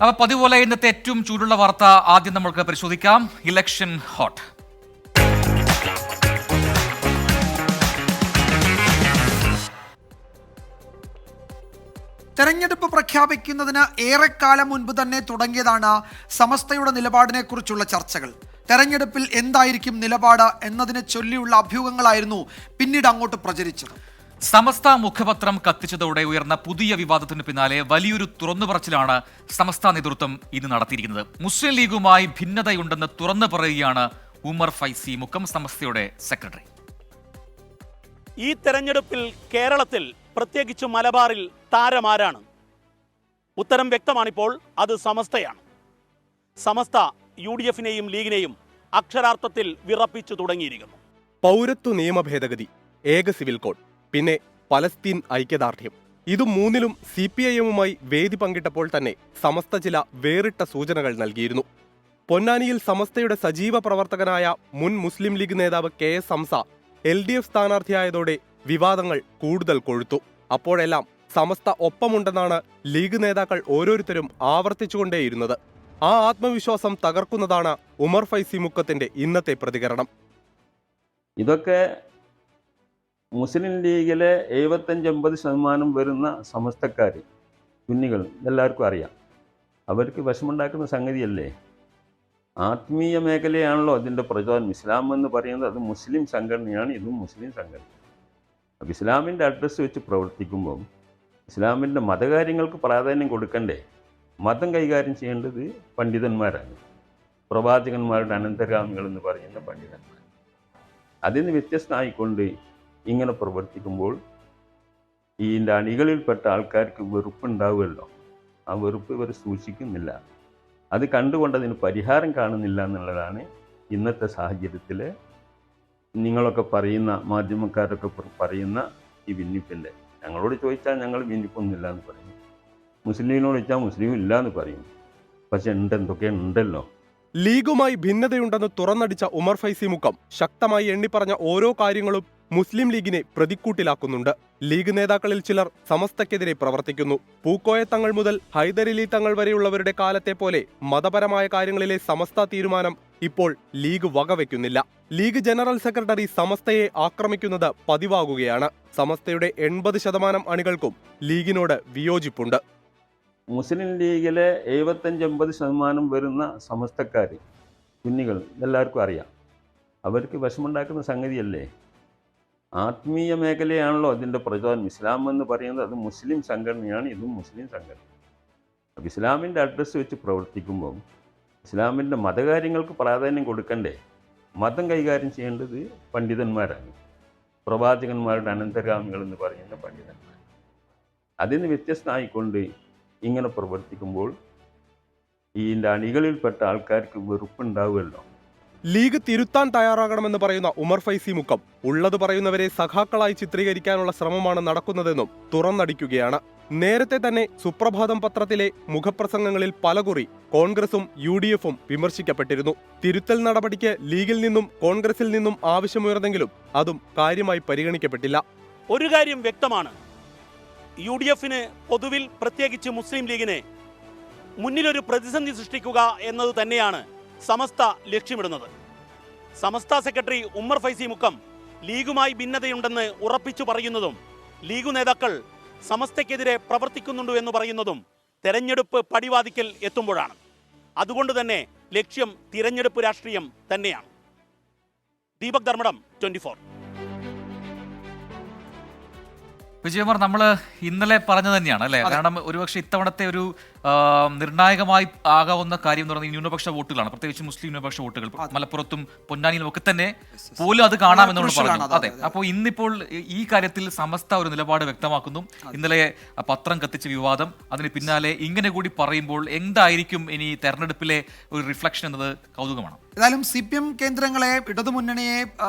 അപ്പോൾ പതിപോലെ ഇന്നത്തെ ഏറ്റവും ചൂടുള്ള വാർത്ത ആദ്യം നമുക്ക് പരിശോധിക്കാം. Election hot. തെരഞ്ഞെടുപ്പ് പ്രഖ്യാപിക്കുന്നതിന് ഏറെക്കാലം മുൻപ് തന്നെ തുടങ്ങിയതാണ് സമസ്തയുടെ നിലപാടിനെ കുറിച്ചുള്ള ചർച്ചകൾ. തെരഞ്ഞെടുപ്പിൽ എന്തായിരിക്കും നിലപാട് എന്നതിനെ ചൊല്ലിയുള്ള അഭ്യൂഹങ്ങളായിരുന്നു പിന്നീട് അങ്ങോട്ട് പ്രചരിച്ചത്. സമസ്ത മുഖപത്രം കത്തിച്ചതോടെ ഉയർന്ന പുതിയ വിവാദത്തിന് പിന്നാലെ വലിയൊരു തുറന്നുപറച്ചിലാണ് സമസ്ത നേതൃത്വം ഇന്ന് നടത്തിയിരിക്കുന്നത്. മുസ്ലിം ലീഗുമായി ഭിന്നതയുണ്ടെന്ന് തുറന്നു പറയുകയാണ് ഉമർ ഫൈസി മുക്കം, സമസ്തയുടെ സെക്രട്ടറി. ഈ തെരഞ്ഞെടുപ്പിൽ കേരളത്തിൽ പ്രത്യേകിച്ച് മലബാറിൽ താരമാരാണ്? ഉത്തരം വ്യക്തമാണിപ്പോൾ. അത് സമസ്തയാണ്. സമസ്ത UDF-നെയും ലീഗിനെയും അക്ഷരാർത്ഥത്തിൽ വിറപ്പിച്ചു തുടങ്ങിയിരിക്കുന്നു. പൗരത്വ നിയമ ഭേദഗതി, ഏക സിവിൽ കോഡ്, പിന്നെ പലസ്തീൻ ഐക്യദാർഢ്യം, ഇതു മൂന്നിലും CPIM-മായി വേദി പങ്കിട്ടപ്പോൾ തന്നെ സമസ്ത ചില വേറിട്ട സൂചനകൾ നൽകിയിരുന്നു. പൊന്നാനിയിൽ സമസ്തയുടെ സജീവ പ്രവർത്തകനായ മുൻ മുസ്ലിം ലീഗ് നേതാവ് KS ഹംസ LDF സ്ഥാനാർത്ഥിയായതോടെ വിവാദങ്ങൾ കൂടുതൽ കൊഴുത്തു. അപ്പോഴെല്ലാം സമസ്ത ഒപ്പമുണ്ടെന്നാണ് ലീഗ് നേതാക്കൾ ഓരോരുത്തരും ആവർത്തിച്ചുകൊണ്ടേയിരുന്നത്. ആ ആത്മവിശ്വാസം തകർക്കുന്നതാണ് ഉമർ ഫൈസി മുക്കത്തിന്റെ ഇന്നത്തെ പ്രതികരണം. ഇതൊക്കെ മുസ്ലിം ലീഗിലെ 75-80% വരുന്ന സമസ്തക്കാർ, സുന്നികൾ, എല്ലാവർക്കും അറിയാം. അവർക്ക് വിഷമുണ്ടാക്കുന്ന സംഗതിയല്ലേ. ആത്മീയ മേഖലയാണല്ലോ അതിൻ്റെ പ്രചോദനം. ഇസ്ലാം എന്ന് പറയുന്നത് അത് മുസ്ലിം സംഘടനയാണ്, ഇതും മുസ്ലിം സംഘടന. അപ്പോൾ ഇസ്ലാമിൻ്റെ അഡ്രസ്സ് വെച്ച് പ്രവർത്തിക്കുമ്പോൾ ഇസ്ലാമിൻ്റെ മതകാര്യങ്ങൾക്ക് പ്രാധാന്യം കൊടുക്കണ്ടേ? മതം കൈകാര്യം ചെയ്യേണ്ടത് പണ്ഡിതന്മാരാണ്, പ്രവാചകന്മാരുടെ അനന്തരാമികൾ എന്ന് പറയുന്ന പണ്ഡിതന്മാർ. അതിന് വ്യത്യസ്തമായിക്കൊണ്ട് ഇങ്ങനെ പ്രവർത്തിക്കുമ്പോൾ ഇതിൻ്റെ അണികളിൽപ്പെട്ട ആൾക്കാർക്ക് വെറുപ്പുണ്ടാവുമല്ലോ. ആ വെറുപ്പ് ഇവർ സൂക്ഷിക്കുന്നില്ല. അത് കണ്ടുകൊണ്ടതിന് പരിഹാരം കാണുന്നില്ല എന്നുള്ളതാണ് ഇന്നത്തെ സാഹചര്യത്തിൽ നിങ്ങളൊക്കെ പറയുന്ന, മാധ്യമക്കാരൊക്കെ പറയുന്ന ഈ ഭിന്നിപ്പിൻ്റെ. ഞങ്ങളോട് ചോദിച്ചാൽ ഞങ്ങൾ ഭിന്നിപ്പൊന്നുമില്ല എന്ന് പറയും, മുസ്ലിമിനോട് ചോദിച്ചാൽ മുസ്ലിം ഇല്ല എന്ന് പറയും. പക്ഷെ എന്തൊക്കെ ഉണ്ടല്ലോ. ലീഗുമായി ഭിന്നതയുണ്ടെന്ന് തുറന്നടിച്ച ഉമർ ഫൈസി മുക്കം ശക്തമായി എണ്ണിപ്പറഞ്ഞ ഓരോ കാര്യങ്ങളും മുസ്ലിം ലീഗിനെ പ്രതിക്കൂട്ടിലാക്കുന്നുണ്ട്. ലീഗ് നേതാക്കളിൽ ചിലർ സമസ്തക്കെതിരെ പ്രവർത്തിക്കുന്നു. പൂക്കോയ തങ്ങൾ മുതൽ ഹൈദരലി തങ്ങൾ വരെയുള്ളവരുടെ കാലത്തെ പോലെ മതപരമായ കാര്യങ്ങളിലെ സമസ്ത തീരുമാനം ഇപ്പോൾ ലീഗ് വകവെക്കുന്നില്ല. ലീഗ് ജനറൽ സെക്രട്ടറി സമസ്തയെ ആക്രമിക്കുന്നത് പതിവാകുകയാണ്. സമസ്തയുടെ 80% അണികൾക്കും ലീഗിനോട് വിയോജിപ്പുണ്ട്. മുസ്ലിം ലീഗിലെ 75-80% വരുന്ന സമസ്തക്കാർ, സുന്നികൾ, എല്ലാവർക്കും അറിയാം. അവർക്ക് വിഷമുണ്ടാക്കുന്ന സംഗതിയല്ലേ. ആത്മീയ മേഖലയാണല്ലോ അതിൻ്റെ പ്രചോദനം. ഇസ്ലാം എന്ന് പറയുന്നത് അത് മുസ്ലിം സംഘടനയാണ്, ഇതും മുസ്ലിം സംഘടന. അപ്പോൾ ഇസ്ലാമിൻ്റെ അഡ്രസ്സ് വെച്ച് പ്രവർത്തിക്കുമ്പോൾ ഇസ്ലാമിൻ്റെ മതകാര്യങ്ങൾക്ക് പ്രാധാന്യം കൊടുക്കണ്ടേ? മതം കൈകാര്യം ചെയ്യേണ്ടത് പണ്ഡിതന്മാരാണ്, പ്രവാചകന്മാരുടെ അനന്തരാമികൾ എന്ന് പറയുന്ന പണ്ഡിതന്മാർ. അതിന് വ്യത്യസ്തമായിക്കൊണ്ട് ഇങ്ങനെ പ്രവർത്തിക്കുമ്പോൾ ഇതിൻ്റെ അണികളിൽപ്പെട്ട ആൾക്കാർക്ക് വെറുപ്പുണ്ടാവുമല്ലോ. ലീഗ് തിരുത്താൻ തയ്യാറാകണമെന്ന് പറയുന്ന ഉമർ ഫൈസി മുക്കം ഉള്ളത് പറയുന്നവരെ സഖാക്കളായി ചിത്രീകരിക്കാനുള്ള ശ്രമമാണ് നടക്കുന്നതെന്നും തുറന്നടിക്കുകയാണ്. നേരത്തെ തന്നെ സുപ്രഭാതം പത്രത്തിലെ മുഖപ്രസംഗങ്ങളിൽ പലകുറി കോൺഗ്രസും UDF-ഉം വിമർശിക്കപ്പെട്ടിരുന്നു. തിരുത്തൽ നടപടിക്ക് ലീഗിൽ നിന്നും കോൺഗ്രസിൽ നിന്നും ആവശ്യമുയർന്നെങ്കിലും അതും കാര്യമായി പരിഗണിക്കപ്പെട്ടില്ല. ഒരു കാര്യം വ്യക്തമാണ്, UDF-ന് പൊതുവിൽ പ്രത്യേകിച്ച് മുസ്ലിം ലീഗിന് മുന്നിലൊരു പ്രതിസന്ധി സൃഷ്ടിക്കുക എന്നത് തന്നെയാണ് സമസ്ത ലക്ഷ്യമിടുന്നത്. സമസ്ത സെക്രട്ടറി ഉമർ ഫൈസി മുക്കം ലീഗുമായി ഭിന്നതയുണ്ടെന്ന് ഉറപ്പിച്ചു പറയുന്നതും ലീഗു നേതാക്കൾ സമസ്തയ്ക്കെതിരെ പ്രവർത്തിക്കുന്നുണ്ടു എന്ന് പറയുന്നതും തെരഞ്ഞെടുപ്പ് പടിവാതിക്കൽ എത്തുമ്പോഴാണ്. അതുകൊണ്ട് തന്നെ ലക്ഷ്യം തിരഞ്ഞെടുപ്പ് രാഷ്ട്രീയം തന്നെയാണ്. ദീപക് ധർമ്മടം, 24. വിജയകുമാർ, നമ്മൾ ഇന്നലെ പറഞ്ഞു തന്നെയാണ് അല്ലേ? കാരണം ഒരുപക്ഷെ ഇത്തവണത്തെ ഒരു നിർണായകമായി ആകാവുന്ന കാര്യം എന്ന് പറയുന്നത് ന്യൂനപക്ഷ വോട്ടുകളാണ്, പ്രത്യേകിച്ച് മുസ്ലിം ന്യൂനപക്ഷ വോട്ടുകൾ. മലപ്പുറത്തും പൊന്നാനിയിലും ഒക്കെ തന്നെ പോലും അത് കാണാമെന്നാണ് പറഞ്ഞു. അതെ, അപ്പോൾ ഇന്നിപ്പോൾ ഈ കാര്യത്തിൽ സമസ്ത ഒരു നിലപാട് വ്യക്തമാക്കുന്നു. ഇന്നലെ പത്രം കത്തിച്ച വിവാദം, അതിന് പിന്നാലെ ഇങ്ങനെ കൂടി പറയുമ്പോൾ എന്തായിരിക്കും ഇനി തെരഞ്ഞെടുപ്പിലെ ഒരു റിഫ്ലക്ഷൻ എന്നത് കൗതുകമാണ്. ഏതായാലും CPM കേന്ദ്രങ്ങളെ, ഇടതുമുന്നണിയെ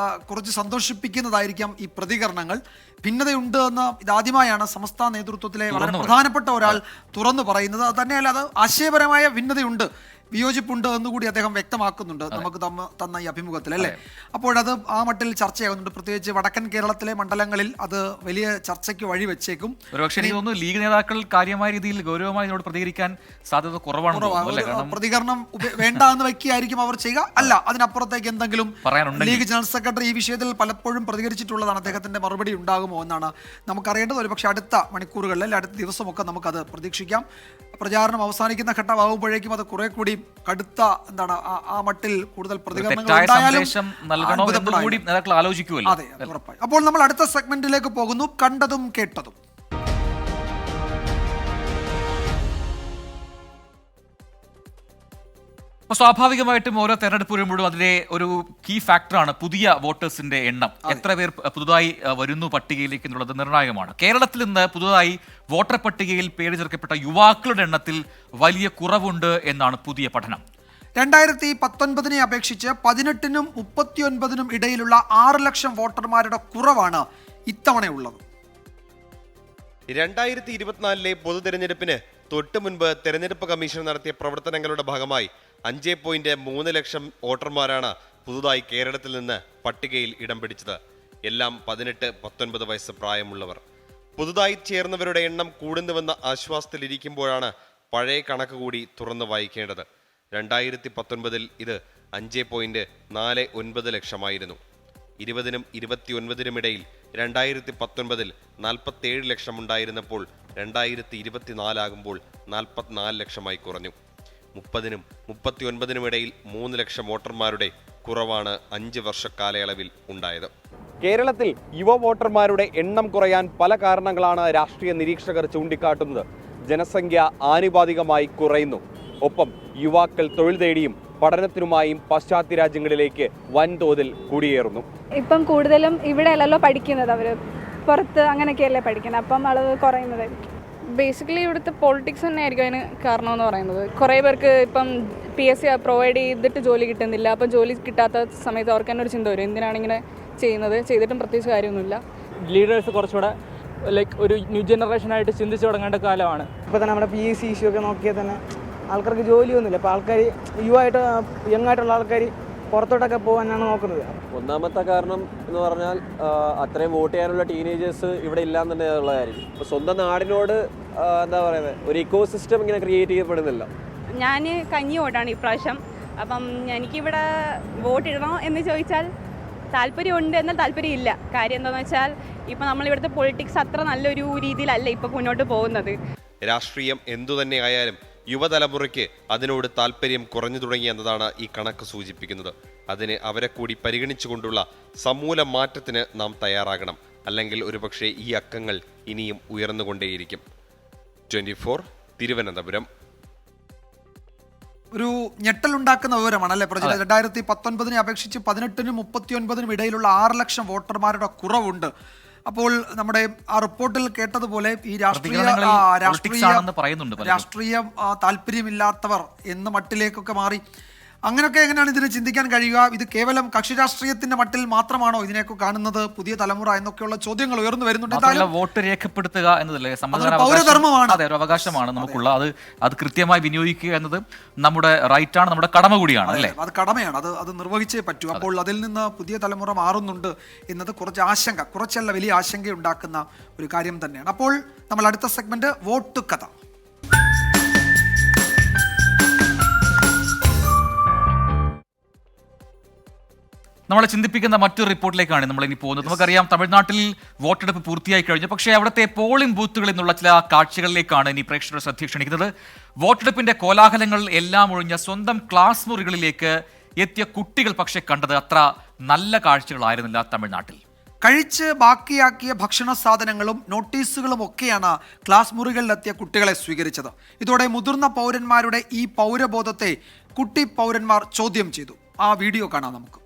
കുറച്ച് സന്തോഷിപ്പിക്കുന്നതായിരിക്കാം ഈ പ്രതികരണങ്ങൾ. ഭിന്നതയുണ്ട് എന്ന് ഇതാദ്യമായാണ് സമസ്ത നേതൃത്വത്തിലെ വളരെ പ്രധാനപ്പെട്ട ഒരാൾ തുറന്നു പറയുന്നത്. അത് തന്നെയല്ല, അത് ആശയപരമായ ഭിന്നതയുണ്ട് വിയോജിപ്പുണ്ട് എന്നുകൂടി അദ്ദേഹം വ്യക്തമാക്കുന്നുണ്ട് നമുക്ക് തന്ന ഈ അഭിമുഖത്തിൽ അല്ലേ. അപ്പോഴത് ആ മട്ടിൽ ചർച്ചയാകുന്നുണ്ട്. പ്രത്യേകിച്ച് വടക്കൻ കേരളത്തിലെ മണ്ഡലങ്ങളിൽ അത് വലിയ ചർച്ചയ്ക്ക് വഴിവെച്ചേക്കും. ഒരുപക്ഷെ എനിക്ക് തോന്നുന്നു ലീഗ് നേതാക്കൾ കാര്യമായ രീതിയിൽ ഗൗരവമായി ഇതിനോട് പ്രതികരിക്കാൻ സാധ്യത കുറവാണ്. പ്രതികരണം വേണ്ട എന്ന് വയ്ക്കുകയായിരിക്കും അവർ ചെയ്യുക. അല്ല, അതിനപ്പുറത്തേക്ക് എന്തെങ്കിലും ലീഗ് ജനറൽ സെക്രട്ടറി ഈ വിഷയത്തിൽ പലപ്പോഴും പ്രതികരിച്ചിട്ടുള്ളതാണ്. അദ്ദേഹത്തിന്റെ മറുപടി ഉണ്ടാകുമോ എന്നാണ് നമുക്കറിയേണ്ടത്. ഒരുപക്ഷെ അടുത്ത മണിക്കൂറുകളിൽ അല്ലെങ്കിൽ അടുത്ത ദിവസമൊക്കെ നമുക്കത് പ്രതീക്ഷിക്കാം. പ്രചാരണം അവസാനിക്കുന്ന ഘട്ടമാകുമ്പോഴേക്കും അത് കുറെ കൂടി കടുത്ത ആ മട്ടിൽ കൂടുതൽ പ്രതികരണങ്ങൾ ആലോചിക്കുമല്ലോ. അതെ, ഉറപ്പായി. അപ്പോൾ നമ്മൾ അടുത്ത സെഗ്മെന്റിലേക്ക് പോകുന്നു, കണ്ടതും കേട്ടതും. അപ്പോൾ സ്വാഭാവികമായിട്ടും ഓരോ തെരഞ്ഞെടുപ്പ് വരുമ്പോഴും അതിലെ ഒരു കീ ഫാക്ടറാണ് പുതിയ വോട്ടേഴ്സിന്റെ എണ്ണം. എത്ര പേർ പുതുതായി വരുന്നു പട്ടികയിലേക്ക് എന്നുള്ളത് നിർണായകമാണ്. കേരളത്തിൽ നിന്ന് പുതുതായി വോട്ടർ പട്ടികയിൽ പേര് ചേർക്കപ്പെട്ട യുവാക്കളുടെ എണ്ണത്തിൽ വലിയ കുറവുണ്ട് എന്നാണ് പുതിയ പഠനം. 2019 അപേക്ഷിച്ച് 18-നും 39-നും ഇടയിലുള്ള 6 ലക്ഷം വോട്ടർമാരുടെ കുറവാണ് ഇത്തവണയുള്ളത്. 2024 പൊതു തെരഞ്ഞെടുപ്പിന് തൊട്ടു മുൻപ് തെരഞ്ഞെടുപ്പ് കമ്മീഷൻ നടത്തിയ പ്രവർത്തനങ്ങളുടെ ഭാഗമായി 5.3 ലക്ഷം വോട്ടർമാരാണ് പുതുതായി കേരളത്തിൽ നിന്ന് പട്ടികയിൽ ഇടം പിടിച്ചത്. എല്ലാം 18-19 വയസ്സ് പ്രായമുള്ളവർ. പുതുതായി ചേർന്നവരുടെ എണ്ണം കൂടുന്നുവെന്ന ആശ്വാസത്തിലിരിക്കുമ്പോഴാണ് പഴയ കണക്ക് കൂടി തുറന്നു വായിക്കേണ്ടത്. 2019 ഇത് 5.49 ലക്ഷമായിരുന്നു. 20-നും 29-നും ഇടയിൽ 2019 47 ലക്ഷം ഉണ്ടായിരുന്നപ്പോൾ 2024 ആകുമ്പോൾ 44 ലക്ഷമായി കുറഞ്ഞു. 30-നും 39-നും ഇടയിൽ 3 ലക്ഷം വോട്ടർമാരുടെ കുറവാണ് 5 വർഷ കാലയളവിൽ ഉണ്ടായത്. കേരളത്തിൽ യുവ വോട്ടർമാരുടെ എണ്ണം കുറയാൻ പല കാരണങ്ങളാണ് രാഷ്ട്രീയ നിരീക്ഷകർ ചൂണ്ടിക്കാട്ടുന്നത്. ജനസംഖ്യ ആനുപാതികമായി കുറയുന്നു. ഒപ്പം യുവാക്കൾ തൊഴിൽ തേടിയും പഠനത്തിനുമായും പാശ്ചാത്യ രാജ്യങ്ങളിലേക്ക് വൻതോതിൽ കുടിയേറുന്നു. ഇപ്പം കൂടുതലും ഇവിടെ അല്ലല്ലോ പഠിക്കുന്നത്, അവർ പുറത്ത് അങ്ങനെയൊക്കെയല്ലേ പഠിക്കുന്നത്, അപ്പം അളവ് കുറയുന്നതായിരിക്കും. ബേസിക്കലി ഇവിടുത്തെ പൊളിറ്റിക്സ് തന്നെ ആയിരിക്കും അതിന് കാരണമെന്ന് പറയുന്നത്. കുറേ പേർക്ക് ഇപ്പം PSC പ്രൊവൈഡ് ചെയ്തിട്ട് ജോലി കിട്ടുന്നില്ല. അപ്പം ജോലി കിട്ടാത്ത സമയത്ത് അവർക്ക് തന്നെ ഒരു ചിന്ത വരും, എന്തിനാണ് ഇങ്ങനെ ചെയ്യുന്നത്, ചെയ്തിട്ടും പ്രത്യേകിച്ച് കാര്യമൊന്നുമില്ല. ലീഡേഴ്സ് കുറച്ചുകൂടെ ഒരു ന്യൂ ജനറേഷനായിട്ട് ചിന്തിച്ച് തുടങ്ങേണ്ട കാലമാണ്. ഇപ്പോൾ തന്നെ നമ്മുടെ PSC ഇഷ്യൂ ഒക്കെ നോക്കിയാൽ തന്നെ ആൾക്കാർക്ക് ജോലിയൊന്നുമില്ല. അപ്പോൾ ആൾക്കാർ യുവായിട്ട് യങ്ങായിട്ടുള്ള ആൾക്കാർ പുറത്തോട്ടൊക്കെ പോകാനാണ് നോക്കുന്നത്. ഒന്നാമത്തെ കാരണം എന്ന് പറഞ്ഞാൽ അത്രയും വോട്ട് ചെയ്യാനുള്ള ടീനേജേഴ്സ് ഇവിടെ ഇല്ലാന്ന് തന്നെ ഉള്ള കാര്യം. ഇപ്പോൾ സ്വന്തം നാടിനോട് എന്താ പറയുന്നത്, ഒരു ഇക്കോ സിസ്റ്റം ഇങ്ങനെ ക്രിയേറ്റ് ചെയ്യപ്പെടുന്നില്ല. ഞാൻ കഞ്ഞി വോട്ടാണ് ഇപ്രാവശ്യം. അപ്പം എനിക്കിവിടെ വോട്ടിടണോ എന്ന് ചോദിച്ചാൽ താല്പര്യമുണ്ട്, എന്നാൽ താല്പര്യമില്ല. കാര്യം എന്താണെന്ന് വെച്ചാൽ ഇപ്പം നമ്മളിവിടുത്തെ പൊളിറ്റിക്സ് അത്ര നല്ലൊരു രീതിയിലല്ല ഇപ്പം മുന്നോട്ട് പോകുന്നത്. രാഷ്ട്രീയം എന്തു തന്നെ ആയാലും യുവതലമുറയ്ക്ക് അതിനോട് താല്പര്യം കുറഞ്ഞു തുടങ്ങി എന്നതാണ് ഈ കണക്ക് സൂചിപ്പിക്കുന്നത്. അതിന് അവരെ കൂടി പരിഗണിച്ചുകൊണ്ടുള്ള സമൂല മാറ്റത്തിന് നാം തയ്യാറാകണം. അല്ലെങ്കിൽ ഒരുപക്ഷെ ഈ അക്കങ്ങൾ ഇനിയും ഉയർന്നുകൊണ്ടേയിരിക്കും. 24 തിരുവനന്തപുരം. ഒരു ഞെട്ടലുണ്ടാക്കുന്ന വിവരമാണ് അല്ലെ പ്രജിത. 2019 അപേക്ഷിച്ച് 18-നും 39-നും ഇടയിലുള്ള 6 ലക്ഷം വോട്ടർമാരുടെ കുറവുണ്ട്. അപ്പോൾ നമ്മുടെ ആ റിപ്പോർട്ടിൽ കേട്ടതുപോലെ ഈ രാഷ്ട്രീയ താല്പര്യമില്ലാത്തവർ എന്ന മട്ടിലേക്കൊക്കെ മാറി. അങ്ങനെയൊക്കെ എങ്ങനെയാണ് ഇതിനെ ചിന്തിക്കാൻ കഴിയുക? ഇത് കേവലം കക്ഷി രാഷ്ട്രീയത്തിന്റെ മട്ടിൽ മാത്രമാണോ ഇതിനെയൊക്കെ കാണുന്നത് പുതിയ തലമുറ എന്നൊക്കെയുള്ള ചോദ്യങ്ങൾ ഉയർന്നു വരുന്നുണ്ട്. വോട്ട് രേഖപ്പെടുത്തുക എന്നതല്ലേ പൗരധർമ്മമാണ്, അതെ, ഒരു അവകാശമാണ് നമുക്കുള്ള. അത് കൃത്യമായി വിനിയോഗിക്കുക എന്നത് നമ്മുടെ റൈറ്റാണ്, നമ്മുടെ കടമ കൂടിയാണ് അല്ലേ. അത് കടമയാണ്, അത് നിർവഹിച്ചേ പറ്റൂ. അപ്പോൾ അതിൽ നിന്ന് പുതിയ തലമുറ മാറുന്നുണ്ട് എന്നത് കുറച്ചല്ല വലിയ ആശങ്ക ഉണ്ടാക്കുന്ന ഒരു കാര്യം തന്നെയാണ്. അപ്പോൾ നമ്മൾ അടുത്ത സെഗ്മെന്റ് വോട്ട് കഥ. നമ്മളെ ചിന്തിപ്പിക്കുന്ന മറ്റൊരു റിപ്പോർട്ടിലേക്കാണ് നമ്മൾ ഇനി പോകുന്നത്. നമുക്കറിയാം, തമിഴ്നാട്ടിൽ വോട്ടെടുപ്പ് പൂർത്തിയായി കഴിഞ്ഞു. പക്ഷേ അവിടുത്തെ പോളിംഗ് ബൂത്തുകളിൽ നിന്നുള്ള ചില കാഴ്ചകളിലേക്കാണ് ഇനി പ്രേക്ഷകരുടെ ശ്രദ്ധ ക്ഷണിക്കുന്നത്. വോട്ടെടുപ്പിന്റെ കോലാഹലങ്ങൾ എല്ലാം ഒഴിഞ്ഞ സ്വന്തം ക്ലാസ് മുറികളിലേക്ക് എത്തിയ കുട്ടികൾ പക്ഷേ കണ്ടത് അത്ര നല്ല കാഴ്ചകളായിരുന്നില്ല തമിഴ്നാട്ടിൽ. കഴിച്ച് ബാക്കിയാക്കിയ ഭക്ഷണ സാധനങ്ങളും നോട്ടീസുകളും ഒക്കെയാണ് ക്ലാസ് മുറികളിലെത്തിയ കുട്ടികളെ സ്വീകരിച്ചത്. ഇതോടെ മുതിർന്ന പൗരന്മാരുടെ ഈ പൗരബോധത്തെ കുട്ടി പൗരന്മാർ ചോദ്യം ചെയ്തു. ആ വീഡിയോ കാണാം നമുക്ക്.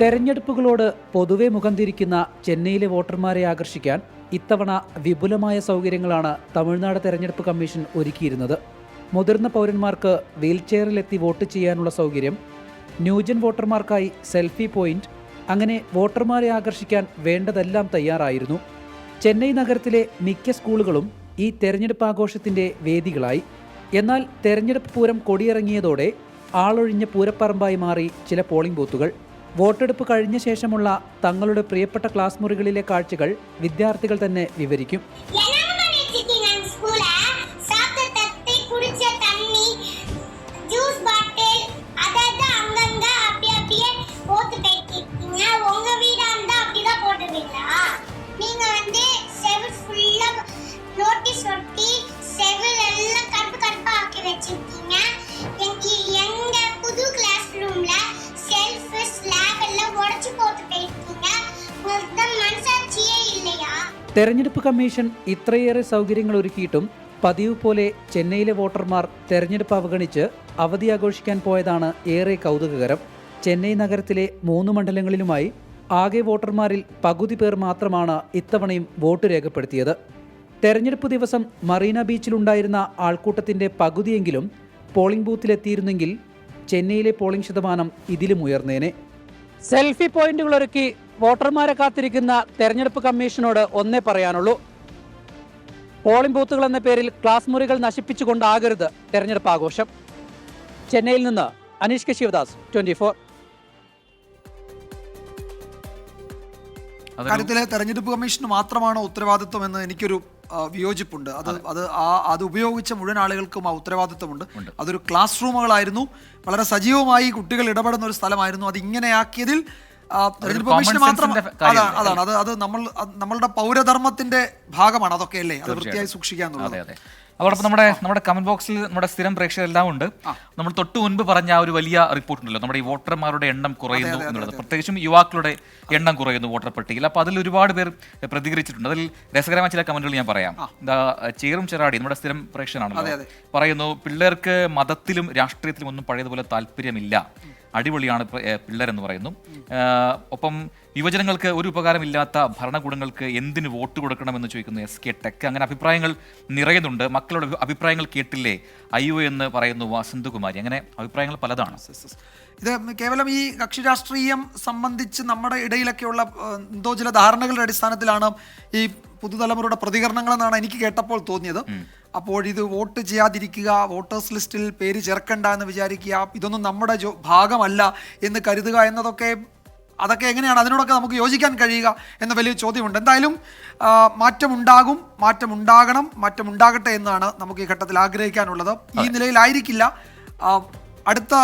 തെരഞ്ഞെടുപ്പുകളോട് പൊതുവെ മുഖം തിരിക്കുന്ന ചെന്നൈയിലെ വോട്ടർമാരെ ആകർഷിക്കാൻ ഇത്തവണ വിപുലമായ സൗകര്യങ്ങളാണ് തമിഴ്നാട് തെരഞ്ഞെടുപ്പ് കമ്മീഷൻ ഒരുക്കിയിരുന്നത്. മുതിർന്ന പൗരന്മാർക്ക് വീൽചെയറിലെത്തി വോട്ട് ചെയ്യാനുള്ള സൗകര്യം, ന്യൂജൻ വോട്ടർമാർക്കായി സെൽഫി പോയിന്റ്, അങ്ങനെ വോട്ടർമാരെ ആകർഷിക്കാൻ വേണ്ടതെല്ലാം തയ്യാറായിരുന്നു. ചെന്നൈ നഗരത്തിലെ മിക്ക സ്കൂളുകളും ഈ തെരഞ്ഞെടുപ്പ് ആഘോഷത്തിന്റെ വേദികളായി. എന്നാൽ തെരഞ്ഞെടുപ്പ് പൂരം കൊടിയിറങ്ങിയതോടെ ആളൊഴിഞ്ഞ പൂരപ്പറമ്പായി മാറി ചില പോളിംഗ് ബൂത്തുകൾ. വോട്ടെടുപ്പ് കഴിഞ്ഞ ശേഷമുള്ള തങ്ങളുടെ പ്രിയപ്പെട്ട ക്ലാസ് മുറികളിലെ കാഴ്ചകൾ വിദ്യാർത്ഥികൾ തന്നെ വിവരിക്കും. തെരഞ്ഞെടുപ്പ് കമ്മീഷൻ ഇത്രയേറെ സൗകര്യങ്ങൾ ഒരുക്കിയിട്ടും പതിവ് പോലെ ചെന്നൈയിലെ വോട്ടർമാർ തെരഞ്ഞെടുപ്പ് അവഗണിച്ച് അവധി ആഘോഷിക്കാൻ പോയതാണ് ഏറെ കൗതുകകരം. ചെന്നൈ നഗരത്തിലെ 3 മണ്ഡലങ്ങളിലുമായി ആകെ വോട്ടർമാരിൽ പകുതി പേർ മാത്രമാണ് ഇത്തവണയും വോട്ട് രേഖപ്പെടുത്തിയത്. തെരഞ്ഞെടുപ്പ് ദിവസം മറീന ബീച്ചിലുണ്ടായിരുന്ന ആൾക്കൂട്ടത്തിന്റെ പകുതിയെങ്കിലും പോളിംഗ് ബൂത്തിലെത്തിയിരുന്നെങ്കിൽ ചെന്നൈയിലെ പോളിംഗ് ശതമാനം ഇതിലും ഉയർന്നേനെ. സെൽഫി പോയിന്റുകൾ ഒരുക്കി വോട്ടർമാരെ കാത്തിരിക്കുന്ന തെരഞ്ഞെടുപ്പ് കമ്മീഷനോട് ഒന്നേ പറയാനുള്ളൂ: പോളിംഗ് ബൂത്തുകൾ എന്ന പേരിൽ ക്ലാസ് മുറികൾ നശിപ്പിച്ചുകൊണ്ടാകരുത് തെരഞ്ഞെടുപ്പ് ആഘോഷം. ചെന്നൈയിൽ നിന്ന് അനീഷ് കെ ശിവദാസ്, 24. കാര്യത്തിലെ തെരഞ്ഞെടുപ്പ് കമ്മീഷന് മാത്രമാണോ ഉത്തരവാദിത്വം എന്ന് എനിക്കൊരു വിയോജിപ്പുണ്ട്. അത് ഉപയോഗിച്ച മുഴുവൻ ആളുകൾക്കും ആ ഉത്തരവാദിത്വമുണ്ട്. അതൊരു ക്ലാസ് റൂമുകളായിരുന്നു, വളരെ സജീവമായി കുട്ടികൾ ഇടപെടുന്ന ഒരു സ്ഥലമായിരുന്നു. അത് ഇങ്ങനെയാക്കിയതിൽ തെരഞ്ഞെടുപ്പ് കമ്മീഷന് മാത്രം അതാണ് അത് നമ്മളുടെ പൗരധർമ്മത്തിന്റെ ഭാഗമാണ് അതൊക്കെ അല്ലേ, അത് വൃത്തിയായി സൂക്ഷിക്കാന്നുള്ളത്. അതോടൊപ്പം നമ്മുടെ കമന്റ് ബോക്സിൽ നമ്മുടെ സ്ഥിരം പ്രേക്ഷകരെല്ലാം ഉണ്ട്. നമ്മൾ തൊട്ടു മുൻപ് പറഞ്ഞ ആ ഒരു വലിയ റിപ്പോർട്ട് ഉണ്ടല്ലോ, നമ്മുടെ ഈ വോട്ടർമാരുടെ എണ്ണം കുറയുന്നു എന്നുള്ളത്, പ്രത്യേകിച്ചും യുവാക്കളുടെ എണ്ണം കുറയുന്നു വോട്ടർ പട്ടികയിൽ. അപ്പോൾ അതിൽ ഒരുപാട് പേർ പ്രതികരിച്ചിട്ടുണ്ട്. അതിൽ രസകരമായ ചില കമന്റുകൾ ഞാൻ പറയാം. ചേറും ചെറാടി നമ്മുടെ സ്ഥിരം പ്രേക്ഷകനാണല്ലോ, പറയുന്നു, പിള്ളേർക്ക് മതത്തിലും രാഷ്ട്രീയത്തിലും ഒന്നും പഴയതുപോലെ താല്പര്യമില്ല, അടിപൊളിയാണ് പിള്ളേരെന്ന് പറയുന്നു. ഒപ്പം യുവജനങ്ങൾക്ക് ഒരു ഉപകാരമില്ലാത്ത ഭരണകൂടങ്ങൾക്ക് എന്തിന് വോട്ട് കൊടുക്കണമെന്ന് ചോദിക്കുന്നു SK ടെക്. അങ്ങനെ അഭിപ്രായങ്ങൾ നിറയുന്നുണ്ട്. മക്കളുടെ അഭിപ്രായങ്ങൾ കേട്ടില്ലേ അയ്യോ എന്ന് പറയുന്നു വസന്തകുമാരി. അങ്ങനെ അഭിപ്രായങ്ങൾ പലതാണ്. ഇത് കേവലം ഈ കക്ഷി രാഷ്ട്രീയം സംബന്ധിച്ച് നമ്മുടെ ഇടയിലൊക്കെയുള്ള എന്തോ ചില ധാരണകളുടെ അടിസ്ഥാനത്തിലാണ് ഈ പുതുതലമുറയുടെ പ്രതികരണങ്ങളെന്നാണ് എനിക്ക് കേട്ടപ്പോൾ തോന്നിയത്. അപ്പോൾ ഇത് വോട്ട് ചെയ്യാതിരിക്കുക, വോട്ടേഴ്സ് ലിസ്റ്റിൽ പേര് ചേർക്കണ്ട എന്ന് വിചാരിക്കുക, ഇതൊന്നും നമ്മുടെ ഭാഗമല്ല എന്ന് കരുതുക എന്നതൊക്കെ അതൊക്കെ എങ്ങനെയാണ്, അതിനോടൊക്കെ നമുക്ക് യോജിക്കാൻ കഴിയുക എന്ന വലിയ ചോദ്യമുണ്ട്. എന്തായാലും മാറ്റമുണ്ടാകും, മാറ്റമുണ്ടാകണം, മാറ്റമുണ്ടാകട്ടെ എന്നാണ് നമുക്ക് ഈ ഘട്ടത്തിൽ ആഗ്രഹിക്കാനുള്ളത്. ഈ നിലയിലായിരിക്കില്ല അടുത്ത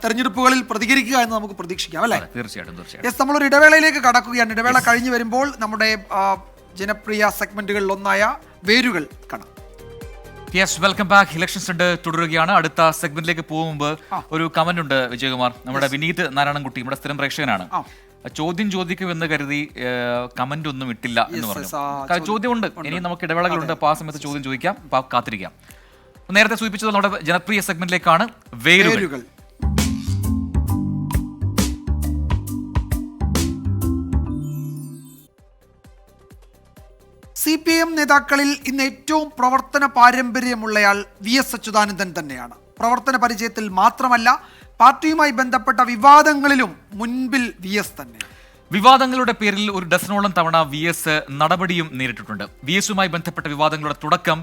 തെരഞ്ഞെടുപ്പുകളിൽ പ്രതികരിക്കുക എന്ന് നമുക്ക് പ്രതീക്ഷിക്കാം, അല്ലേ? തീർച്ചയായിട്ടും. യെസ്, നമ്മളൊരു ഇടവേളയിലേക്ക് കടക്കുകയാണ്. ഇടവേള കഴിഞ്ഞ് വരുമ്പോൾ നമ്മുടെ ജനപ്രിയ സെഗ്മെന്റുകളിൽ ഒന്നായ വേരുകൾ കാണാം. Yes, welcome back. ഇലക്ഷൻസ് ഉണ്ട് തുടരുകയാണ്. അടുത്ത സെഗ്മെന്റിലേക്ക് പോകുമ്പോൾ ഒരു കമന്റ് ഉണ്ട് വിജയകുമാർ. നമ്മുടെ വിനീത് നാരായണൻകുട്ടി, നമ്മുടെ സ്ഥിരം പ്രേക്ഷകനാണ്. ചോദ്യം ചോദിക്കുമെന്ന് കരുതി കമന്റ് ഒന്നും ഇട്ടില്ല എന്ന് പറഞ്ഞു. ചോദ്യമുണ്ട്, ഇനി നമുക്ക് ഇടവേളകളുണ്ട്. അപ്പോൾ ആ സമയത്ത് ചോദ്യം ചോദിക്കാം, കാത്തിരിക്കാം. നേരത്തെ സൂചിപ്പിച്ചത് നമ്മുടെ ജനപ്രിയ സെഗ്മെന്റിലേക്കാണ് വേരുകൾ. CPM നേതാക്കളിൽ ഇന്ന് ഏറ്റവും പ്രവർത്തന പാരമ്പര്യമുള്ളയാൾ VS അച്യുതാനന്ദൻ തന്നെയാണ്. പ്രവർത്തന പരിചയത്തിൽ മാത്രമല്ല, പാർട്ടിയുമായി ബന്ധപ്പെട്ട വിവാദങ്ങളിലും മുൻപിൽ VS തന്നെ. വിവാദങ്ങളുടെ പേരിൽ ഒരു ഡസനോളം തവണ VS നടപടിയും നേരിട്ടിട്ടുണ്ട്. VSുമായി ബന്ധപ്പെട്ട വിവാദങ്ങളുടെ തുടക്കം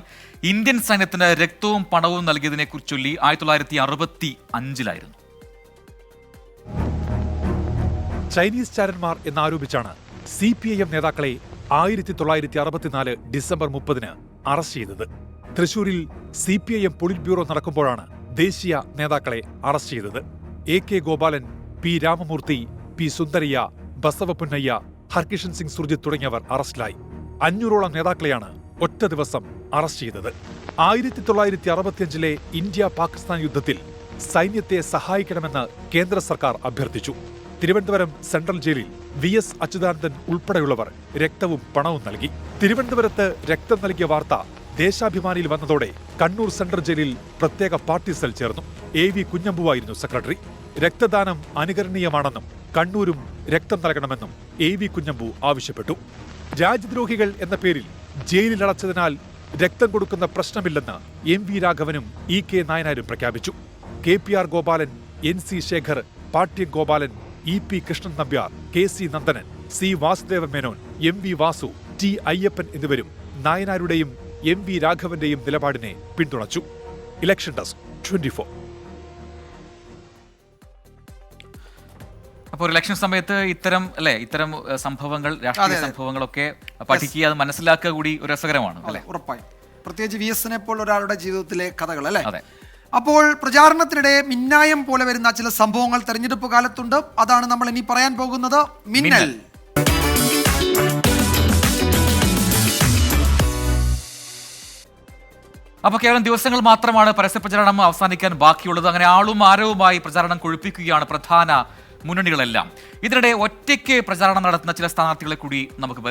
ഇന്ത്യൻ സൈന്യത്തിന് രക്തവും പണവും നൽകിയതിനെ കുറിച്ച് ചൊല്ലി 1965-ലായിരുന്നു. ചൈനീസ് ചാരന്മാർ എന്നാരോപിച്ചാണ് CPIM നേതാക്കളെ 1964 ഡിസംബർ 30 അറസ്റ്റ് ചെയ്തത്. തൃശൂരിൽ CPIM പൊളിറ്റ് ബ്യൂറോ നടക്കുമ്പോഴാണ് ദേശീയ നേതാക്കളെ അറസ്റ്റ് ചെയ്തത്. AK Gopalan, P Ramamurthy, P Sundarayya, ബസവപുന്നയ്യ, Harkishan Singh Surjit തുടങ്ങിയവർ അറസ്റ്റിലായി. 500ഓളം നേതാക്കളെയാണ് ഒറ്റ ദിവസം അറസ്റ്റ് ചെയ്തത്. 1965 ഇന്ത്യ പാകിസ്ഥാൻ യുദ്ധത്തിൽ സൈന്യത്തെ സഹായിക്കണമെന്ന് കേന്ദ്ര സർക്കാർ അഭ്യർത്ഥിച്ചു. തിരുവനന്തപുരം സെൻട്രൽ ജയിലിൽ VS അച്യുതാനന്ദൻ ഉൾപ്പെടെയുള്ളവർ രക്തവും പണവും നൽകി. തിരുവനന്തപുരത്ത് രക്തം നൽകിയ വാർത്ത ദേശാഭിമാനിയിൽ വന്നതോടെ കണ്ണൂർ സെൻട്രൽ ജയിലിൽ പ്രത്യേക പാർട്ടി സെൽ ചേർന്നു. AV കുഞ്ഞമ്പുവായിരുന്നു സെക്രട്ടറി. രക്തദാനം അനുകരണീയമാണെന്നും കണ്ണൂരും രക്തം നൽകണമെന്നും AV കുഞ്ഞമ്പു ആവശ്യപ്പെട്ടു. രാജ്യദ്രോഹികൾ എന്ന പേരിൽ ജയിലിലടച്ചതിനാൽ രക്തം കൊടുക്കുന്ന പ്രശ്നമില്ലെന്ന് MV രാഘവനും EK നായനാരും പ്രഖ്യാപിച്ചു. KPR Gopalan, NC Shekhar, പാട്യൻ Gopalan, EP Krishnan Nambiar, KC Nandanan, C വാസുദേവ മേനോൻ, MV വാസു, T അയ്യപ്പൻ എന്നിവരും നായനാരുടെയും MV രാഘവന്റെയും നിലപാടിനെ പിന്തുണച്ചു. Election desk 24. അപ്പോൾ ഇലക്ഷൻ സമയത്ത് ഇത്തരം സംഭവങ്ങൾ, രാഷ്ട്രീയ സംഭവങ്ങളൊക്കെ പഠിക്കുക, അത് മനസ്സിലാക്കുക കൂടി ഒരു രസകരമാണ് അല്ലേ? ഉറപ്പായും, പ്രത്യേകിച്ച് VS-നെ പോലെ ഒരാളുടെ ജീവിതത്തിലെ കഥകൾ അല്ലേ? അപ്പോൾ പ്രചാരണത്തിനിടെ മിന്നായം പോലെ വരുന്ന ചില സംഭവങ്ങൾ തെരഞ്ഞെടുപ്പ് കാലത്തുണ്ട്. അതാണ് നമ്മൾ ഇനി പറയാൻ പോകുന്നത്. മിന്നൽ. അപ്പോൾ കേവലം ദിവസങ്ങൾ മാത്രമാണ് പരസ്യ പ്രചാരണം അവസാനിക്കാൻ ബാക്കിയുള്ളത്. അങ്ങനെ ആളും ആരവുമായി പ്രചാരണം കൊഴുപ്പിക്കുകയാണ് പ്രധാന മുന്നണികളെല്ലാം. ഇതിനിടെ ഒറ്റയ്ക്ക് പ്രചാരണം നടത്തുന്ന ചില സ്ഥാനാർത്ഥികളെ കൂടി നമുക്ക്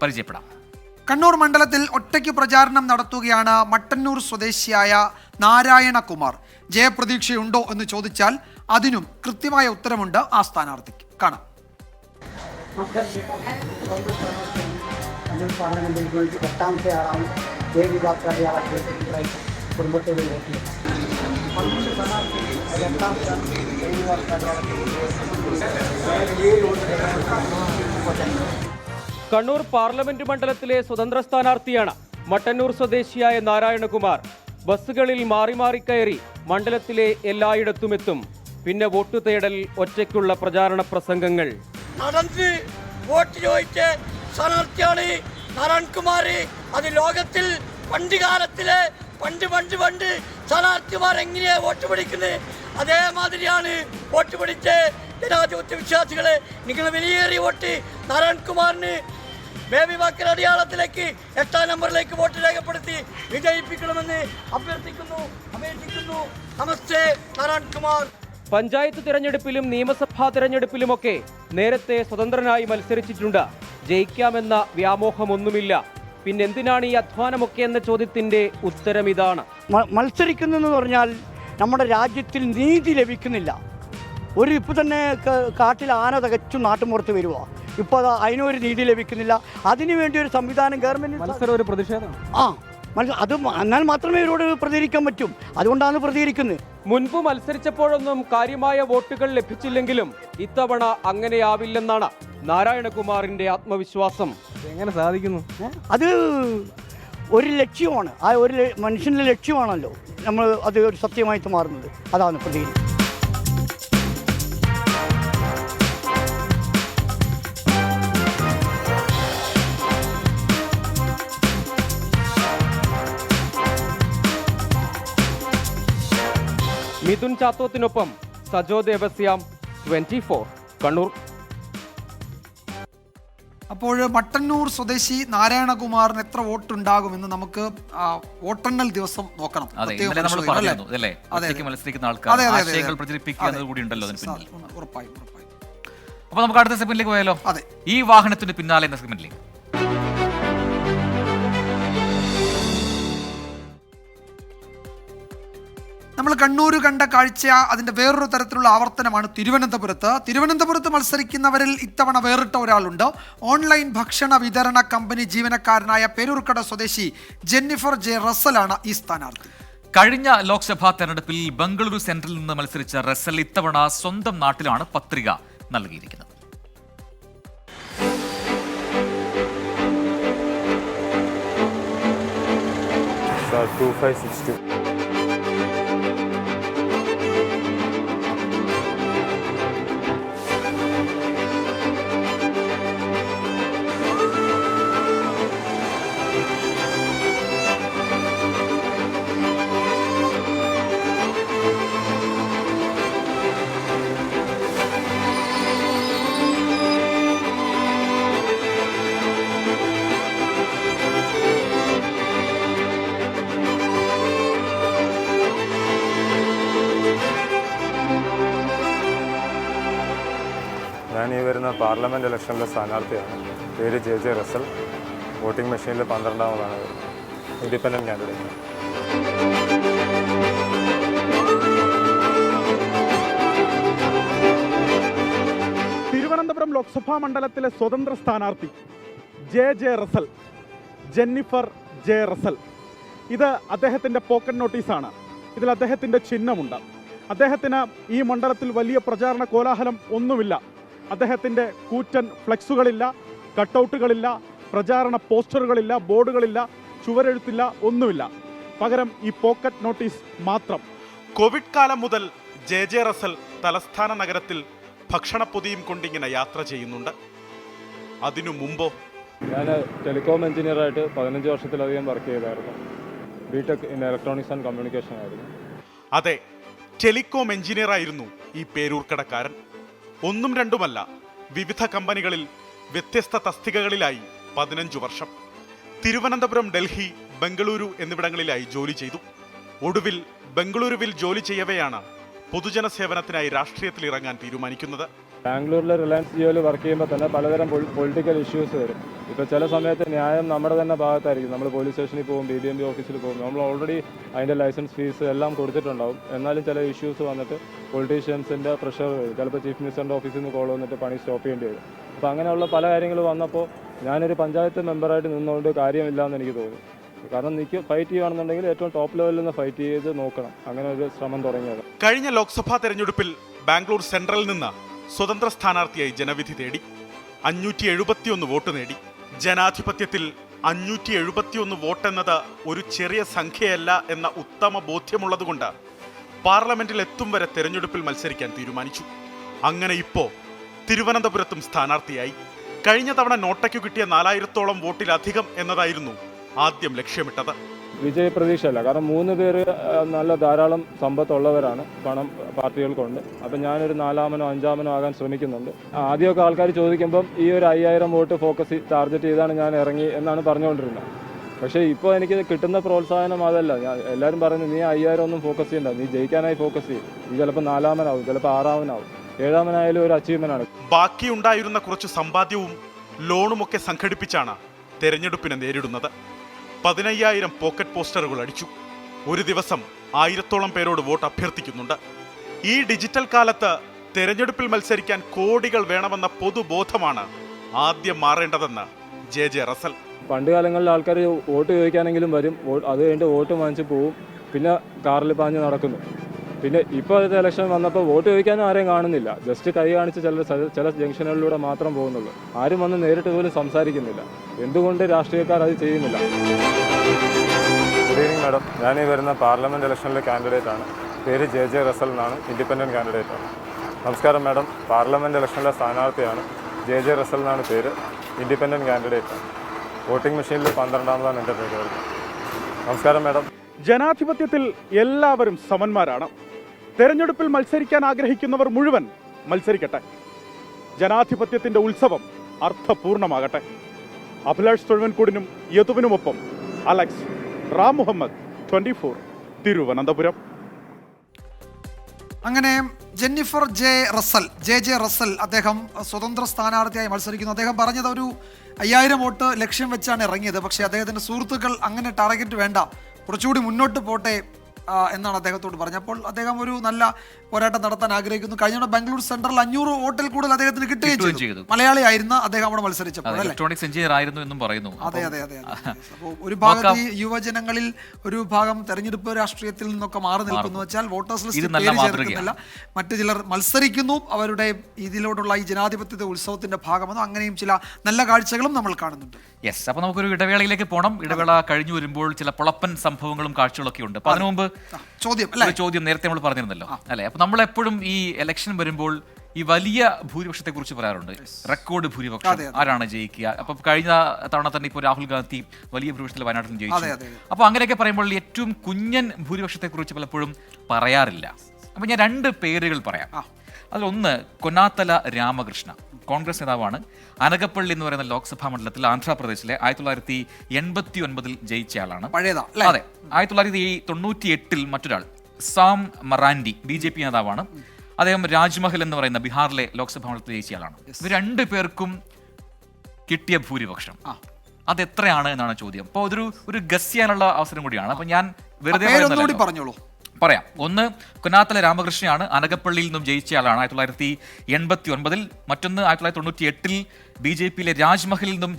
പരിചയപ്പെടാം. കണ്ണൂർ മണ്ഡലത്തിൽ ഒറ്റയ്ക്ക് പ്രചാരണം നടത്തുകയാണ് മട്ടന്നൂർ സ്വദേശിയായ നാരായണകുമാർ. ജയപ്രതീക്ഷയുണ്ടോ എന്ന് ചോദിച്ചാൽ അതിനും കൃത്യമായ ഉത്തരമുണ്ട് ആ സ്ഥാനാർത്ഥിക്ക്. കാണാം. കണ്ണൂർ പാർലമെന്റ് മണ്ഡലത്തിലെ സ്വതന്ത്ര സ്ഥാനാർത്ഥിയാണ് മട്ടന്നൂർ സ്വദേശിയായ നാരായണകുമാർ. ബസ്സുകളിൽ മാറി മാറി കയറി മണ്ഡലത്തിലെ എല്ലായിടത്തുമെത്തും. പിന്നെ വോട്ട് തേടൽ, ഒറ്റയ്ക്കുള്ള പ്രചാരണ പ്രസംഗങ്ങൾ. നടന്ന് വോട്ട് ചോദിച്ച സ്ഥാനാർത്ഥിയാണ് നാരായണകുമാർ. അത് ലോകത്തിൽ പണ്ട് കാലത്തിലെ പണ്ട് സ്ഥാനാർത്ഥിമാർ എങ്ങനെയാ വോട്ട് പിടിക്കുന്നത് അതേമാതിരിയാണ് വോട്ട് പിടിച്ച് ജനാധിപത്യ വിശ്വാസികളെ നിങ്ങൾ വിലയേറിയ വോട്ട് നാരായണകുമാറിന് ബേബി വാക്കർ അടയാളത്തിലേക്ക് 8ാം നമ്പറിലേക്ക് വോട്ട് രേഖപ്പെടുത്തി വിജയിപ്പിക്കണമെന്ന് അഭ്യർത്ഥിക്കുന്നു. നമസ്തേ നാരായണകുമാർ. പഞ്ചായത്ത് തിരഞ്ഞെടുപ്പിലും നിയമസഭാ തിരഞ്ഞെടുപ്പിലുമൊക്കെ നേരത്തെ സ്വതന്ത്രനായി മത്സരിച്ചിട്ടുണ്ട്. ജയിക്കാമെന്ന വ്യാമോഹമൊന്നുമില്ല. പിന്നെന്തിനാണ് ഈ അധ്വാനമൊക്കെ എന്ന ചോദ്യത്തിന്റെ ഉത്തരം ഇതാണ്. മത്സരിക്കുന്നതെന്ന് പറഞ്ഞാൽ നമ്മുടെ രാജ്യത്തിൽ നീതി ലഭിക്കുന്നില്ല. ഇപ്പോൾ തന്നെ കാട്ടിൽ ആന തികച്ചും നാട്ടുമ്പുറത്ത് വരുക. ഇപ്പോൾ അതിനൊരു നീതി ലഭിക്കുന്നില്ല. അതിനുവേണ്ടി ഒരു സംവിധാനം ഗവൺമെന്റ് ഒരു പ്രതിഷേധമാണ്. അത് എന്നാൽ മാത്രമേ ഇവരോട് പ്രതികരിക്കാൻ പറ്റും. അതുകൊണ്ടാണ് പ്രതികരിക്കുന്നത്. മുൻപ് മത്സരിച്ചപ്പോഴൊന്നും കാര്യമായ വോട്ടുകൾ ലഭിച്ചില്ലെങ്കിലും ഇത്തവണ അങ്ങനെയാവില്ലെന്നാണ് നാരായണകുമാറിന്റെ ആത്മവിശ്വാസം. എങ്ങനെ സാധിക്കുന്നു? അത് ഒരു ലക്ഷ്യമാണ്. ആ ഒരു മനുഷ്യൻ്റെ ലക്ഷ്യമാണല്ലോ അത് ഒരു സത്യമായിട്ട് മാറുന്നത്. അതാണ് പ്രതികരിക്കുന്നത്. മിഥുൻ ചാത്തോത്തിനൊപ്പം സജോ ദേവസ്യാം, 24 കണ്ണൂർ. അപ്പോൾ മട്ടന്നൂർ സ്വദേശി നാരായണകുമാറിന് എത്ര വോട്ടുണ്ടാകുമെന്ന് നമുക്ക് വോട്ടെണ്ണൽ ദിവസം നോക്കണം. ഉറപ്പായും. അപ്പോൾ നമുക്ക് അടുത്ത സെഗ്മെന്റിലേക്ക് പോയാലോ? അതെ, ഈ വാഹനത്തിന് പിന്നാലെ എന്ന സെഗ്മെന്റിലേക്ക്. നമ്മൾ കണ്ണൂർ കണ്ട കാഴ്ച അതിന്റെ വേറൊരു തരത്തിലുള്ള ആവർത്തനമാണ് തിരുവനന്തപുരത്ത് മത്സരിക്കുന്നവരിൽ ഇത്തവണ വേറിട്ട ഒരാളുണ്ട്. ഓൺലൈൻ ഭക്ഷണ വിതരണ കമ്പനി ജീവനക്കാരനായ പേരൂർക്കട സ്വദേശി ജെന്നിഫർ ജെ റസലാണ് ഈ സ്ഥാനാർത്ഥി. കഴിഞ്ഞ ലോക്സഭാ തെരഞ്ഞെടുപ്പിൽ ബംഗളൂരു സെൻട്രലിൽ നിന്ന് മത്സരിച്ച റസൽ ഇത്തവണ സ്വന്തം നാട്ടിലാണ് പത്രിക നൽകിയിരിക്കുന്നത്. ഞാൻ ഈ വരുന്ന പാർലമെൻറ്റ് ഇലക്ഷനിലെ സ്ഥാനാർത്ഥിയാണ്. പേര് JJ റസൽ. വോട്ടിംഗ് മെഷീനിൽ 12ാമതാണ്. Independent candidate. തിരുവനന്തപുരം ലോക്സഭാ മണ്ഡലത്തിലെ സ്വതന്ത്ര സ്ഥാനാർത്ഥി JJ Russell, Jennifer J Russell. ഇത് അദ്ദേഹത്തിൻ്റെ പോക്കറ്റ് നോട്ടീസാണ്. ഇതിൽ അദ്ദേഹത്തിൻ്റെ ചിഹ്നമുണ്ട്. അദ്ദേഹത്തിന് ഈ മണ്ഡലത്തിൽ വലിയ പ്രചാരണ കോലാഹലം ഒന്നുമില്ല. അദ്ദേഹത്തിൻ്റെ കൂറ്റൻ ഫ്ലെക്സുകളില്ല, കട്ടൗട്ടുകളില്ല, പ്രചാരണ പോസ്റ്ററുകളില്ല, ബോർഡുകളില്ല, ചുവരെഴുത്തില്ല, ഒന്നുമില്ല. പകരം ഈ പോക്കറ്റ് നോട്ടീസ് മാത്രം. കോവിഡ് കാലം മുതൽ JJ റസൽ തലസ്ഥാന നഗരത്തിൽ ഭക്ഷണപ്പൊതിയും കൊണ്ടിങ്ങനെ യാത്ര ചെയ്യുന്നുണ്ട്. അതിനു മുമ്പോ ഞാൻ ടെലികോം എഞ്ചിനീയറായിട്ട് 15 വർഷത്തിലധികം വർക്ക് ചെയ്തായിരുന്നു. BTech in electronics and communication ആയിരുന്നു. അതെ, ടെലികോം എഞ്ചിനീയറായിരുന്നു ഈ പേരൂർക്കടക്കാരൻ. ഒന്നും രണ്ടുമല്ല, വിവിധ കമ്പനികളിൽ വ്യത്യസ്ത തസ്തികകളിലായി 15 വർഷം. തിരുവനന്തപുരം, ഡൽഹി, ബംഗളൂരു എന്നിവിടങ്ങളിലായി ജോലി ചെയ്തു. ഒടുവിൽ ബംഗളൂരുവിൽ ജോലി ചെയ്യവെയാണ് പൊതുജന സേവനത്തിനായി രാഷ്ട്രീയത്തിൽ ഇറങ്ങാൻ തീരുമാനിക്കുന്നത്. ബാംഗ്ലൂരിലെ റിലയൻസ് ജിയോയിൽ വർക്ക് ചെയ്യുമ്പോൾ തന്നെ പലതരം പൊളിറ്റിക്കൽ ഇഷ്യൂസ് വരും. ഇപ്പോൾ ചില സമയത്ത് ന്യായം നമ്മുടെ തന്നെ ഭാഗത്തായിരിക്കും. നമ്മൾ പോലീസ് സ്റ്റേഷനിൽ പോകും, BBMP ഓഫീസിൽ പോകും. നമ്മൾ ഓൾറെഡി അതിൻ്റെ ലൈസൻസ് ഫീസ് എല്ലാം കൊടുത്തിട്ടുണ്ടാവും. എന്നാലും ചില ഇഷ്യൂസ് വന്നിട്ട് പൊളിറ്റീഷ്യൻസിൻ്റെ പ്രഷർ വരും. ചിലപ്പോൾ ചീഫ് മിനിസ്റ്ററിൻ്റെ ഓഫീസിൽ നിന്ന് കോൾ വന്നിട്ട് പണി സ്റ്റോപ്പ് ചെയ്യേണ്ടി വരും. അപ്പോൾ അങ്ങനെയുള്ള പല കാര്യങ്ങൾ വന്നപ്പോൾ ഞാനൊരു പഞ്ചായത്ത് മെമ്പറായിട്ട് നിന്നുകൊണ്ട് കാര്യമില്ല എന്ന് എനിക്ക് തോന്നി. കാരണം എനിക്ക് ഫൈറ്റ് ചെയ്യുകയാണെന്നുണ്ടെങ്കിൽ ഏറ്റവും ടോപ്പ് ലെവലിൽ നിന്ന് ഫൈറ്റ് ചെയ്ത് നോക്കണം. അങ്ങനെ ഒരു ശ്രമം തുടങ്ങിയത്. കഴിഞ്ഞ ലോക്സഭാ തെരഞ്ഞെടുപ്പിൽ ബാംഗ്ലൂർ സെൻട്രലിൽ നിന്ന് സ്വതന്ത്ര സ്ഥാനാർത്ഥിയായി ജനവിധി തേടി 571 വോട്ട് നേടി. ജനാധിപത്യത്തിൽ 571 വോട്ടെന്നത് ഒരു ചെറിയ സംഖ്യയല്ല എന്ന ഉത്തമ ബോധ്യമുള്ളതുകൊണ്ട് പാർലമെന്റിൽ എത്തും വരെ തെരഞ്ഞെടുപ്പിൽ മത്സരിക്കാൻ തീരുമാനിച്ചു. അങ്ങനെ ഇപ്പോൾ തിരുവനന്തപുരത്തും സ്ഥാനാർത്ഥിയായി. കഴിഞ്ഞ തവണ നോട്ടയ്ക്കു കിട്ടിയ 4000-ഓളം വോട്ടിലധികം എന്നതായിരുന്നു ആദ്യം ലക്ഷ്യമിട്ടത്. വിജയപ്രതീക്ഷയല്ല, കാരണം 3 പേര് നല്ല ധാരാളം സമ്പത്തുള്ളവരാണ്, പണം പാർട്ടികൾക്കുണ്ട്. അപ്പം ഞാനൊരു 4-ആമനോ 5-ആമനോ ആകാൻ ശ്രമിക്കുന്നുണ്ട്. ആദ്യമൊക്കെ ആൾക്കാർ ചോദിക്കുമ്പം ഈ ഒരു 5000 വോട്ട് ഫോക്കസ് ടാർഗറ്റ് ചെയ്താണ് ഞാൻ ഇറങ്ങി എന്നാണ് പറഞ്ഞുകൊണ്ടിരുന്നത്. പക്ഷേ ഇപ്പോൾ എനിക്ക് കിട്ടുന്ന പ്രോത്സാഹനം അതല്ല. എല്ലാവരും പറയുന്നത് നീ 5000 ഒന്നും ഫോക്കസ് ചെയ്യണ്ട, നീ ജയിക്കാനായി ഫോക്കസ് ചെയ്യും. നീ ചിലപ്പോൾ 4-ആമനാവും, ചിലപ്പോൾ 6-ആമനാവും, 7-ആമനായാലും ഒരു അച്ചീവ്മെൻ്റാണ്. ബാക്കിയുണ്ടായിരുന്ന കുറച്ച് സമ്പാദ്യവും ലോണുമൊക്കെ സംഘടിപ്പിച്ചാണ് തെരഞ്ഞെടുപ്പിനെ നേരിടുന്നത്. 15,000 പോക്കറ്റ് പോസ്റ്ററുകൾ അടിച്ചു. ഒരു ദിവസം 1000-ഓളം പേരോട് വോട്ട് അഭ്യർത്ഥിക്കുന്നുണ്ട്. ഈ ഡിജിറ്റൽ കാലത്ത് തെരഞ്ഞെടുപ്പിൽ മത്സരിക്കാൻ കോടികൾ വേണമെന്ന പൊതുബോധമാണ് ആദ്യം മാറേണ്ടതെന്ന് JJ റസൽ. പണ്ട് കാലങ്ങളിൽ ആൾക്കാർ വോട്ട് ചോദിക്കാനെങ്കിലും വരും, അത് കഴിഞ്ഞിട്ട് വോട്ട് വാങ്ങിച്ച് പോവും, പിന്നെ കാറിൽ പാഞ്ഞ് നടക്കുന്നു. പിന്നെ ഇപ്പോഴത്തെ ഇലക്ഷൻ വന്നപ്പോൾ വോട്ട് ചോദിക്കാനും ആരെയും കാണുന്നില്ല. ജസ്റ്റ് കൈ കാണിച്ച് ചില ജംഗ്ഷനുകളിലൂടെ മാത്രം പോകുന്നുള്ളൂ. ആരും വന്ന് നേരിട്ട് പോലും സംസാരിക്കുന്നില്ല. എന്തുകൊണ്ട് രാഷ്ട്രീയക്കാർ അത് ചെയ്യുന്നില്ല? Good evening madam. ഞാൻ ഈ വരുന്ന പാർലമെൻറ്റ് ഇലക്ഷനിലെ കാൻഡിഡേറ്റ് ആണ്. പേര് JJ റസൽ എന്നാണ്, ഇൻഡിപെൻഡൻറ്റ് കാൻഡിഡേറ്റ് ആണ്. നമസ്കാരം മാഡം. പാർലമെൻറ്റ് ഇലക്ഷനിലെ സ്ഥാനാർത്ഥിയാണ്. JJ റസൽ എന്നാണ് പേര്, ഇൻഡിപെൻഡൻറ്റ് കാൻഡിഡേറ്റ് ആണ്. വോട്ടിംഗ് മെഷീനിൽ 12-ാമതാണ് എൻ്റെ പേര്. നമസ്കാരം മാഡം. ജനാധിപത്യത്തിൽ എല്ലാവരും സമന്മാരാണ്. തെരഞ്ഞെടുപ്പിൽ മത്സരിക്കാൻ ആഗ്രഹിക്കുന്നവർ മുഴുവൻ മത്സരിക്കട്ടെ. ജനാധിപത്യത്തിന്റെ ഉത്സവം അർത്ഥപൂർണമാകട്ടെ. അഭിലാഷ് തൊഴുവൻകൂടിനും യദുവിനുമൊപ്പം അലക്സ് റാം മുഹമ്മദ്, 24 തിരുവനന്തപുരം. അങ്ങനെ ജെന്നിഫർ JJ റസൽ അദ്ദേഹം സ്വതന്ത്ര സ്ഥാനാർത്ഥിയായി മത്സരിക്കുന്നു. അദ്ദേഹം പറഞ്ഞത് ഒരു 5000 വോട്ട് ലക്ഷ്യം വെച്ചാണ് ഇറങ്ങിയത്. പക്ഷേ അദ്ദേഹത്തിൻ്റെ സുഹൃത്തുക്കൾ അങ്ങനെ ടാർഗറ്റ് വേണ്ട, കുറച്ചുകൂടി മുന്നോട്ട് പോട്ടെ എന്നാണ് അദ്ദേഹത്തോട് പറഞ്ഞത്. അപ്പോൾ അദ്ദേഹം ഒരു നല്ല പോരാട്ടം നടത്താൻ ആഗ്രഹിക്കുന്നു. കഴിഞ്ഞ ബംഗളൂരു സെൻട്രൽ 500 വോട്ടിൽ കൂടുതൽ അദ്ദേഹത്തിന് കിട്ടുകയും ചെയ്തു. മലയാളിയായിരുന്ന അദ്ദേഹം അവിടെ മത്സരിച്ചപ്പോൾ ഇലക്ട്രോണിക്സ് എഞ്ചിനീയർ ആയിരുന്നു എന്നും പറയുന്നു. അതെ. അപ്പോൾ ഒരു ഭാഗത്ത് ഈ യുവജനങ്ങളിൽ ഒരു ഭാഗം തെരഞ്ഞെടുപ്പ് രാഷ്ട്രീയത്തിൽ നിന്നൊക്കെ മാറി നിൽക്കുന്നു വെച്ചാൽ വോട്ടേഴ്സ് ലിസ്റ്റ് പേര് ചേർക്കുന്നില്ല. മറ്റു ചിലർ മത്സരിക്കുന്നു. അവരുടെ ഇതിലോടുള്ള ഈ ജനാധിപത്യത്തെ ഉത്സവത്തിന്റെ ഭാഗമെന്നോ അങ്ങനെയും ചില നല്ല കാഴ്ചകളും നമ്മൾ കാണുന്നുണ്ട്. യെസ്, അപ്പോൾ നമുക്കൊരു ഇടവേളയിലേക്ക് പോകണം. ഇടവേള കഴിഞ്ഞു വരുമ്പോൾ ചില പൊളപ്പൻ സംഭവങ്ങളും കാഴ്ചകളൊക്കെ ഉണ്ട്. അപ്പോൾ അതിനു മുമ്പ് ചോദ്യം നേരത്തെ നമ്മൾ പറഞ്ഞിരുന്നല്ലോ അല്ലെ? അപ്പൊ നമ്മളെപ്പോഴും ഈ ഇലക്ഷൻ വരുമ്പോൾ ഈ വലിയ ഭൂരിപക്ഷത്തെ കുറിച്ച് പറയാറുണ്ട്. റെക്കോർഡ് ഭൂരിപക്ഷം, ആരാണ് ജയിക്കുക. അപ്പൊ കഴിഞ്ഞ തവണ തന്നെ ഇപ്പോൾ രാഹുൽ ഗാന്ധി വലിയ ഭൂരിപക്ഷത്തിൽ വയനാട്ടിൽ ജയിച്ചു. അപ്പൊ അങ്ങനെയൊക്കെ പറയുമ്പോൾ ഏറ്റവും കുഞ്ഞൻ ഭൂരിപക്ഷത്തെ കുറിച്ച് പലപ്പോഴും പറയാറില്ല. അപ്പൊ ഞാൻ 2 പേരുകൾ പറയാം. അതിലൊന്ന് കൊന്നാത്തല രാമകൃഷ്ണ, കോൺഗ്രസ് നേതാവാണ്. അനകപ്പള്ളി എന്ന് പറയുന്ന ലോക്സഭാ മണ്ഡലത്തിൽ ആന്ധ്രാപ്രദേശിലെ 1989 ജയിച്ചയാളാണ്. അതെ. 1998 മറ്റൊരാൾ സാം മറാൻഡി, BJP നേതാവാണ്. അദ്ദേഹം രാജ്മഹൽ എന്ന് പറയുന്ന ബീഹാറിലെ ലോക്സഭാ മണ്ഡലത്തിൽ ജയിച്ചയാളാണ്. ഇവർ 2 പേർക്കും കിട്ടിയ ഭൂരിപക്ഷം അതെത്രയാണ് എന്നാണ് ചോദ്യം. അപ്പോൾ ഒരു ഗസ് ചെയ്യാനുള്ള അവസരം കൂടിയാണ്. അപ്പൊ ഞാൻ വെറുതെ പറഞ്ഞോളൂ പറയാം. ഒന്ന് കൊന്നാത്തല രാമകൃഷ്ണയാണ്, അനകപ്പള്ളിയിൽ നിന്നും ജയിച്ചയാളാണ് 1989. മറ്റൊന്ന് 1998 BJPയിലെ രാജ്മഹലിൽ നിന്നും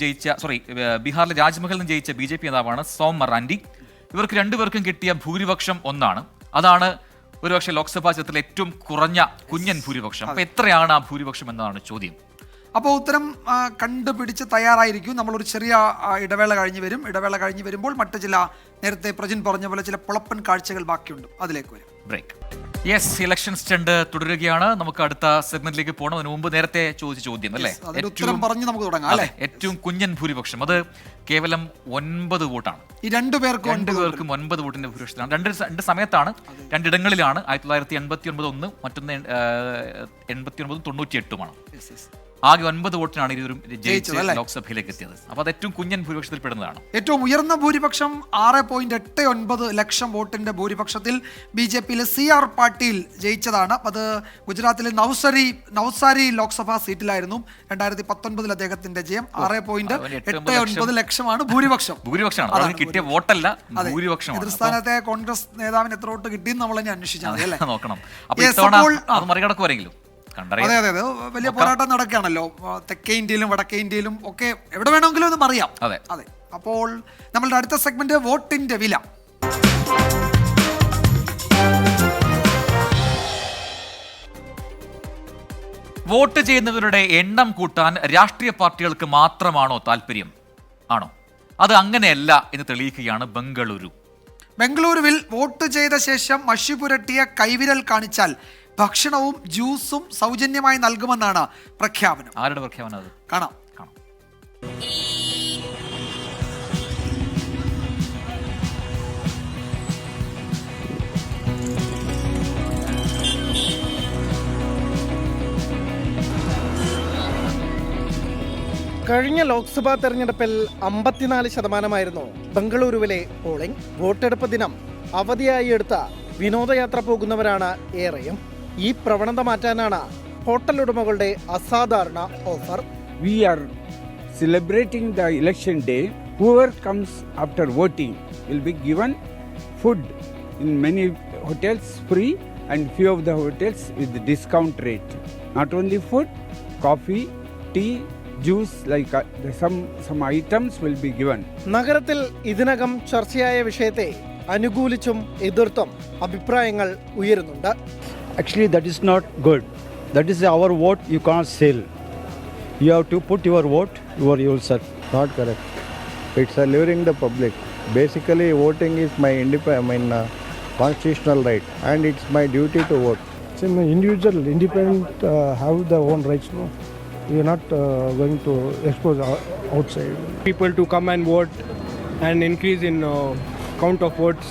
ബീഹാറിലെ രാജ്മഹലിൽ നിന്നും ജയിച്ച BJP നേതാവാണ് സോം മറാൻഡി. ഇവർക്ക് 2 പേർക്കും കിട്ടിയ ഭൂരിപക്ഷം ഒന്നാണ്. അതാണ് ഒരുപക്ഷെ ലോക്സഭാ ചിത്രത്തിലെ ഏറ്റവും കുറഞ്ഞ കുഞ്ഞൻ ഭൂരിപക്ഷം. അപ്പൊ എത്രയാണ് ആ ഭൂരിപക്ഷം എന്നതാണ് ചോദ്യം. അപ്പോൾ ഉത്തരം കണ്ടുപിടിച്ച് തയ്യാറായിരിക്കും. നമ്മളൊരു ചെറിയ ഇടവേള കഴിഞ്ഞ് വരും. ഇടവേള കഴിഞ്ഞ് വരുമ്പോൾ മറ്റു ചില നേരത്തെ പ്രജിൻ പറഞ്ഞ പോലെ ചില പുളപ്പൻ കാഴ്ചകൾ ബാക്കിയുണ്ട്, അതിലേക്ക് വരും. ബ്രേക്ക്. യെസ്, ഇലക്ഷൻ സ്റ്റണ്ട് തുടരുകയാണ്. നമുക്ക് അടുത്ത സെഗ്മെന്റിലേക്ക് പോകണം. അതിന് മുമ്പ് നേരത്തെ ചോദിച്ച ചോദ്യം അല്ലേ, ഏറ്റവും കുഞ്ഞൻ ഭൂരിപക്ഷം അത് കേവലം 9 വോട്ടാണ്. ഈ രണ്ടുപേർക്കും 9 വോട്ടിന്റെ ഭൂരിപക്ഷത്തിലാണ്. രണ്ട് സമയത്താണ്, രണ്ടിടങ്ങളിലാണ്. 1989 ഒന്ന്, മറ്റൊന്ന് 89 98 ആകെ 9 വോട്ടിനാണ് ഇരുവരും ജയിച്ച് ലോക്സഭയിലേക്ക് എത്തിയത്. അപ്പൊ അത് ഏറ്റവും കുഞ്ഞൻ ഭൂരിപക്ഷത്തിൽ പെടുന്നതാണ്. ഏറ്റവും ഉയർന്ന ഭൂരിപക്ഷം 6.89 ലക്ഷം വോട്ടിന്റെ ഭൂരിപക്ഷത്തിൽ BJPയിലെ CR പാട്ടീൽ ജയിച്ചതാണ്. അത് ഗുജറാത്തിലെ നവസാരി ലോക്സഭാ സീറ്റിലായിരുന്നു. 2019 അദ്ദേഹത്തിന്റെ ജയം. 6.89 ലക്ഷമാണ് ഭൂരിപക്ഷമാണ്. കിട്ടിയ വോട്ടല്ല, ഭൂരിപക്ഷം. എതിർസ്ഥാനത്തെ കോൺഗ്രസ് നേതാവിന് എത്ര വോട്ട് കിട്ടിയെന്ന് നമ്മൾ തന്നെ അന്വേഷിച്ചാൽ മതി അല്ലേ, നോക്കണം. അപ്പൊ മറികടക്കുവരെങ്കിലും അതെ അതെ അതെ, വലിയ പോരാട്ടം നടക്കുകയാണല്ലോ തെക്കേ ഇന്ത്യയിലും വടക്കേ ഇന്ത്യയിലും ഒക്കെ. എവിടെ വേണമെങ്കിലും ഒന്ന് അറിയാം. അതെ. അപ്പോൾ നമ്മളുടെ അടുത്ത സെഗ്മെന്റ് വോട്ടിന്റെ വില. വോട്ട് ചെയ്യുന്നവരുടെ എണ്ണം കൂട്ടാൻ രാഷ്ട്രീയ പാർട്ടികൾക്ക് മാത്രമാണോ താല്പര്യം? ആണോ? അത് അങ്ങനെയല്ല എന്ന് തെളിയിക്കുകയാണ് ബംഗളൂരുവിൽ വോട്ട് ചെയ്ത ശേഷം മഷി പുരട്ടിയ കൈവിരൽ കാണിച്ചാൽ ഭക്ഷണവും ജ്യൂസും സൗജന്യമായി നൽകുമെന്നാണ് പ്രഖ്യാപനം. ആരുടെ പ്രഖ്യാപനം അത്? കാണാം. കഴിഞ്ഞ ലോക്സഭാ തെരഞ്ഞെടുപ്പിൽ 54% ബംഗളൂരുവിലെ പോളിംഗ്. വോട്ടെടുപ്പ് ദിനം അവധിയായി എടുത്ത വിനോദയാത്ര പോകുന്നവരാണ് ഏറെയും. ഈ പ്രവണത മാറ്റാനാണ് ഹോട്ടൽ ഉടമകളുടെ അസാധാരണ offer. We are celebrating the election day. Whoever comes after voting will be given food in many hotels free and few of the hotels with the discount rate. Not only food, coffee, tea, juice, like some items will be given. നഗരത്തിൽ ഇതിനകം ചർച്ചയായ വിഷയത്തെ അനുകൂലിച്ചും എതിർത്തും അഭിപ്രായങ്ങൾ ഉയരുന്നുണ്ട്. Actually, that is not good. That is our vote. You can't sell. You have to put your vote yourself. Not correct. It's luring the public. Basically, voting is my constitutional right, and it's my duty to vote. It's an individual, independent, have their own rights. No, we are not going to expose outside. People to come and vote and increase in count of votes.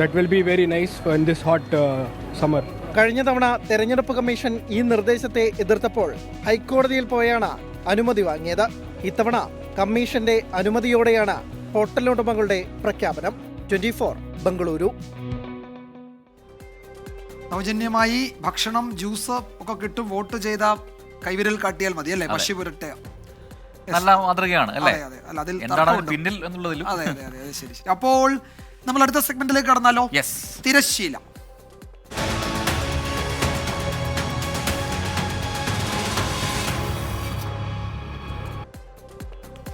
That will be very nice in this hot summer. കഴിഞ്ഞ തവണ തെരഞ്ഞെടുപ്പ് commission ഈ നിർദ്ദേശത്തെ എതിർത്തപ്പോൾ ഹൈക്കോടതിയിൽ പോയാണ് അനുമതി വാങ്ങിയത്. ഇത്തവണ കമ്മീഷന്റെ അനുമതിയോടെയാണ് ഹോട്ടൽ ഉടമകളുടെ പ്രഖ്യാപനം. 24 ബംഗളൂരു. സൗജന്യമായി ഭക്ഷണം, ജ്യൂസ് ഒക്കെ കിട്ടും. വോട്ട് ചെയ്ത കൈവിരൽ കാട്ടിയാൽ മതി അല്ലേ, മഷി പുരട്ടുക. നല്ല മാതൃകയാണ് അല്ലേ, എന്താണ് പിന്നിൽ എന്നുള്ളതിലും. അതെ അതെ അതെ, ശരി. അപ്പോൾ നമ്മൾ അടുത്ത സെഗ്മെന്റിലേക്ക് കടന്നാലോ. തിരശ്ശീല.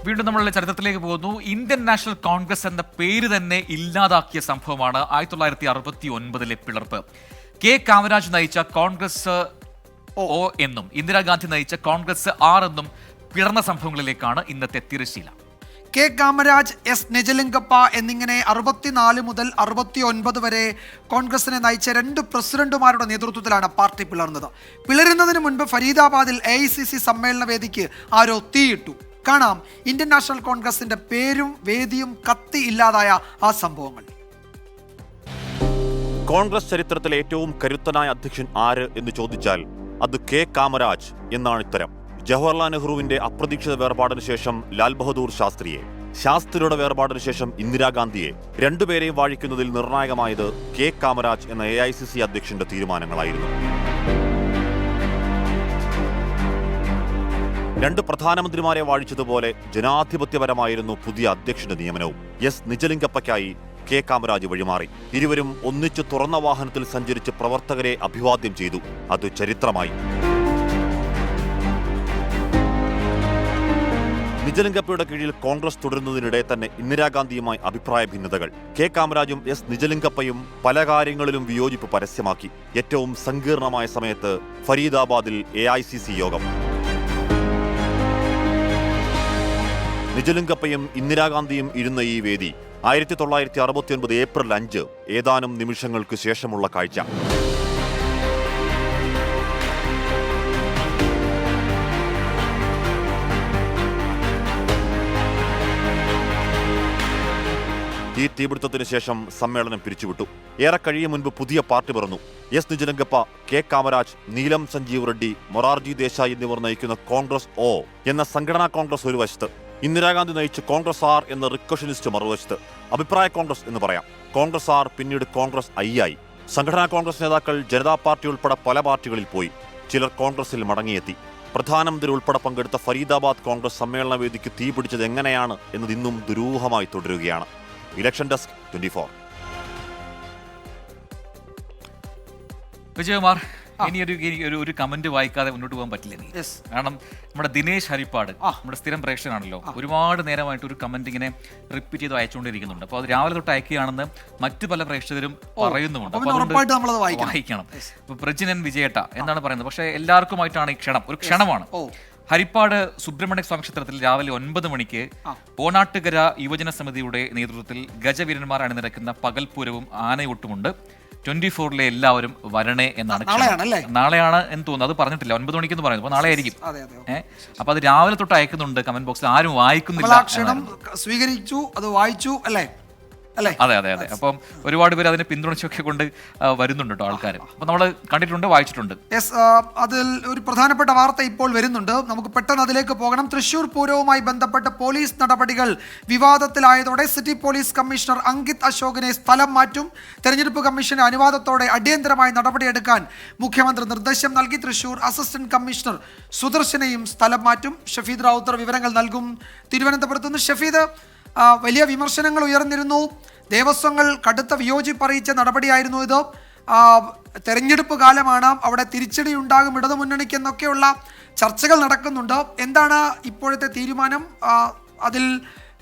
വീണ്ടും നമ്മളുടെ ചരിത്രത്തിലേക്ക് പോകുന്നു. ഇന്ത്യൻ നാഷണൽ കോൺഗ്രസ് എന്ന പേര് തന്നെ ഇല്ലാതാക്കിയ സംഭവമാണ് 1969 പിളർപ്പ്. കെ കാമരാജ് നയിച്ച കോൺഗ്രസ് O എന്നും ഇന്ദിരാഗാന്ധി നയിച്ച കോൺഗ്രസ് R എന്നും പിളർന്ന സംഭവങ്ങളിലേക്കാണ് ഇന്നത്തെ തിരശ്ശീല. കെ കാമരാജ്, എസ് നിജലിംഗപ്പ എന്നിങ്ങനെ 64 മുതൽ 69 വരെ കോൺഗ്രസിനെ നയിച്ച 2 പ്രസിഡന്റുമാരുടെ നേതൃത്വത്തിലാണ് പാർട്ടി പിളർന്നത്. പിളരുന്നതിന് മുൻപ് ഫരീദാബാദിൽ AICC സമ്മേളന വേദിക്ക് ആരോ തീയിട്ടു. കാണാം ഇന്ത്യൻ നാഷണൽ കോൺഗ്രസിന്റെ പേരും വേദിയും കത്തി ഇല്ലാതായ ആ സംഭവങ്ങൾ. കോൺഗ്രസ് ചരിത്രത്തിലെ ഏറ്റവും കരുത്തനായ അധ്യക്ഷൻ ആര് എന്ന് ചോദിച്ചാൽ അത് കെ കാമരാജ് എന്നാണ് ഉത്തരം. ജവഹർലാൽ നെഹ്റുവിന്റെ അപ്രതീക്ഷിത വേർപാടിന് ശേഷം ലാൽ ബഹദൂർ ശാസ്ത്രിയെ, ശാസ്ത്രിയുടെ വേർപാടിന് ശേഷം ഇന്ദിരാഗാന്ധിയെ, രണ്ടുപേരെയും വാഴിക്കുന്നതിൽ നിർണായകമായത് കെ കാമരാജ് എന്ന AICC അധ്യക്ഷന്റെ തീരുമാനങ്ങളായിരുന്നു. 2 പ്രധാനമന്ത്രിമാരെ വാഴിച്ചതുപോലെ ജനാധിപത്യപരമായിരുന്നു പുതിയ അധ്യക്ഷന്റെ നിയമനവും. എസ് നിജലിംഗപ്പയ്ക്കായി കെ കാമരാജ് വഴിമാറി. ഇരുവരും ഒന്നിച്ചു തുറന്ന വാഹനത്തിൽ സഞ്ചരിച്ച് പ്രവർത്തകരെ അഭിവാദ്യം ചെയ്തു. അത് ചരിത്രമായി. നിജലിംഗപ്പയുടെ കീഴിൽ കോൺഗ്രസ് തുടരുന്നതിനിടെ തന്നെ ഇന്ദിരാഗാന്ധിയുമായി അഭിപ്രായ ഭിന്നതകൾ. കെ കാമരാജും എസ് നിജലിംഗപ്പയും പല കാര്യങ്ങളിലും വിയോജിപ്പ് പരസ്യമാക്കി. ഏറ്റവും സങ്കീർണമായ സമയത്ത് ഫരീദാബാദിൽ AICC യോഗം. നിജലിംഗപ്പയും ഇന്ദിരാഗാന്ധിയും ഇരുന്ന ഈ വേദി 1969 ഏപ്രിൽ 5 ഏതാനും നിമിഷങ്ങൾക്ക് ശേഷമുള്ള കാഴ്ച. ഈ തീപിടുത്തത്തിന് ശേഷം സമ്മേളനം പിരിച്ചുവിട്ടു. ഏറെ കഴിയും മുൻപ് പുതിയ പാർട്ടി പിറന്നു. എസ് നിജലിംഗപ്പ, കെ കാമരാജ്, നീലം സഞ്ജീവ് റെഡ്ഡി, മൊറാർജി ദേശായി എന്നിവർ നയിക്കുന്ന കോൺഗ്രസ് O എന്ന സംഘടനാ കോൺഗ്രസ് ഒരു വശത്ത്, ഇന്ദിരാഗാന്ധി നയിച്ച് കോൺഗ്രസ് R എന്ന റിക്കഷനിസ്റ്റ് മറുവശത്ത്. അഭിപ്രായ കോൺഗ്രസ് എന്ന് പറയാം. കോൺഗ്രസ് R പിന്നീട് കോൺഗ്രസ് I ആയി. സംഘടനാ കോൺഗ്രസ് നേതാക്കൾ ജനതാ പാർട്ടി ഉൾപ്പെടെ പല പാർട്ടികളിൽ പോയി. ചിലർ കോൺഗ്രസിൽ മടങ്ങിയെത്തി. പ്രധാനമന്ത്രി ഉൾപ്പെടെ പങ്കെടുത്ത ഫരീദാബാദ് കോൺഗ്രസ് സമ്മേളന വേദിക്ക് തീപിടിച്ചത് എങ്ങനെയാണ് എന്നത് ഇന്നും ദുരൂഹമായി തുടരുകയാണ്. Election desk 24. വിജയകുമാർ, ഇനി ഒരു കമന്റ് വായിക്കാതെ മുന്നോട്ട് പോകാൻ പറ്റില്ല. കാരണം നമ്മുടെ ദിനേശ് ഹരിപ്പാട് നമ്മുടെ സ്ഥിരം പ്രേക്ഷകനാണല്ലോ, ഒരുപാട് നേരമായിട്ട് ഒരു കമന്റ് ഇങ്ങനെ റിപ്പീറ്റ് ചെയ്ത് അയച്ചുകൊണ്ടിരിക്കുന്നുണ്ട്. അപ്പോൾ അത് രാവിലെ തൊട്ട് അയക്കുകയാണെന്ന് മറ്റു പല പ്രേക്ഷകരും പറയുന്നുമുണ്ട്. അപ്പോൾ അതുകൊണ്ട് വായിക്കണം. ഇപ്പൊ പ്രജിനൻ വിജയേട്ട എന്നാണ് പറയുന്നത്. പക്ഷേ എല്ലാവർക്കുമായിട്ടാണ് ഈ ക്ഷണം, ഒരു ക്ഷണമാണ്. ഹരിപ്പാട് സുബ്രഹ്മണ്യ സ്വാമി ക്ഷേത്രത്തിൽ രാവിലെ 9 മണിക്ക് ഓണാട്ടുകര യുവജന സമിതിയുടെ നേതൃത്വത്തിൽ ഗജവീരന്മാർ അണിനിരക്കുന്ന പകൽപൂരവും ആനയൂട്ടുമുണ്ട്. 24-ലെ എല്ലാവരും വരണേ എന്നാണ്. നാളെയാണ് എന്ന് തോന്നുന്നു, അത് പറഞ്ഞിട്ടില്ല. 9 മണിക്ക് എന്ന് പറയുന്നത്, അപ്പോൾ നാളെ ആയിരിക്കും. അപ്പൊ അത് രാവിലെ തൊട്ട് അയക്കുന്നുണ്ട് കമന്റ് ബോക്സിൽ. ആരും വായിക്കുന്നില്ല. സ്വീകരിച്ചു, അത് വായിച്ചു അല്ലേ? അതെ അതെ അതെ. അപ്പം ഒരുപാട് പേര് അതിനെ പിന്തുണച്ചൊക്കെ കൊണ്ട് വരുന്നുണ്ട് കേട്ടോ ആൾക്കാർ. അപ്പം നമ്മൾ കണ്ടിട്ടുണ്ട്, വായിച്ചിട്ടുണ്ട്. അതിൽ ഒരു പ്രധാനപ്പെട്ട വാർത്ത ഇപ്പോൾ വരുന്നുണ്ട്, നമുക്ക് പെട്ടെന്ന് അതിലേക്ക് പോകണം. തൃശൂർ പൂരവുമായി ബന്ധപ്പെട്ട് പോലീസ് നടപടികൾ വിവാദത്തിലായതോടെ സിറ്റി പോലീസ് കമ്മീഷണർ അങ്കിത് അശോകിനെ സ്ഥലം മാറ്റും. തെരഞ്ഞെടുപ്പ് കമ്മീഷന്റെ അനുവാദത്തോടെ അടിയന്തരമായി നടപടിയെടുക്കാൻ മുഖ്യമന്ത്രി നിർദ്ദേശം നൽകി. തൃശൂർ അസിസ്റ്റന്റ് കമ്മീഷണർ സുദർശനെയും സ്ഥലം മാറ്റും. ഷഫീദ് റാവുത്തർ വിവരങ്ങൾ നൽകും. തിരുവനന്തപുരത്ത് നിന്ന് ഷഫീദ്, വലിയ വിമർശനങ്ങൾ ഉയർന്നിരുന്നു. ദേവസ്വങ്ങൾ കടുത്ത വിയോജിപ്പ് അറിയിച്ച നടപടിയായിരുന്നു ഇത്. തെരഞ്ഞെടുപ്പ് കാലമാണ്, അവിടെ തിരിച്ചടി ഉണ്ടാകും ഇടതുമുന്നണിക്ക് എന്നൊക്കെയുള്ള ചർച്ചകൾ നടക്കുന്നുണ്ട്. എന്താണ് ഇപ്പോഴത്തെ തീരുമാനം? അതിൽ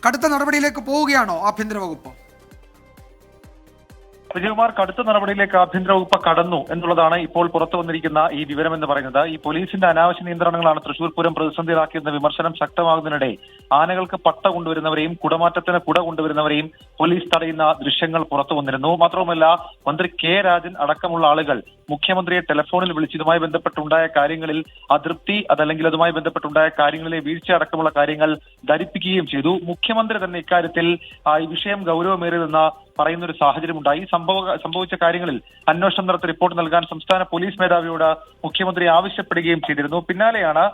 കടുത്ത നടപടിയിലേക്ക് പോവുകയാണോ ആഭ്യന്തര വകുപ്പ്? വിജയകുമാർ, കടുത്ത നടപടിയിലേക്ക് ആഭ്യന്തര വകുപ്പ് കടന്നു എന്നുള്ളതാണ് ഇപ്പോൾ പുറത്തു വന്നിരിക്കുന്ന ഈ വിവരം എന്ന് പറയുന്നത്. ഈ പോലീസിന്റെ അനാവശ്യ നിയന്ത്രണങ്ങളാണ് തൃശൂർ പൂരം പ്രതിസന്ധിയിലാക്കിയെന്ന വിമർശനം ശക്തമാകുന്നതിനിടെ ആനകൾക്ക് പട്ട കൊണ്ടുവരുന്നവരെയും കുടമാറ്റത്തിന് കുട കൊണ്ടുവരുന്നവരെയും പോലീസ് തടയുന്ന ദൃശ്യങ്ങൾ പുറത്തു വന്നിരുന്നു. മാത്രവുമല്ല, മന്ത്രി കെ രാജൻ അടക്കമുള്ള ആളുകൾ മുഖ്യമന്ത്രിയെ ടെലിഫോണിൽ വിളിച്ചതുമായി ബന്ധപ്പെട്ടുണ്ടായ കാര്യങ്ങളിൽ അതൃപ്തി, അതല്ലെങ്കിൽ അതുമായി ബന്ധപ്പെട്ടുണ്ടായ കാര്യങ്ങളിലെ വീഴ്ച അടക്കമുള്ള കാര്യങ്ങൾ ധരിപ്പിക്കുകയും ചെയ്തു. മുഖ്യമന്ത്രി തന്നെ ഇക്കാര്യത്തിൽ ഈ വിഷയം ഗൗരവമേറിയതെന്ന് പറയുന്ന ഒരു സാഹചര്യം ഉണ്ടായി. സംഭവിച്ച കാര്യങ്ങളിൽ അന്വേഷണം നടത്തി റിപ്പോർട്ട് നൽകാൻ സംസ്ഥാന പോലീസ് മേധാവിയോട് മുഖ്യമന്ത്രി ആവശ്യപ്പെടുകയും ചെയ്തിരുന്നു. പിന്നാലെയാണ്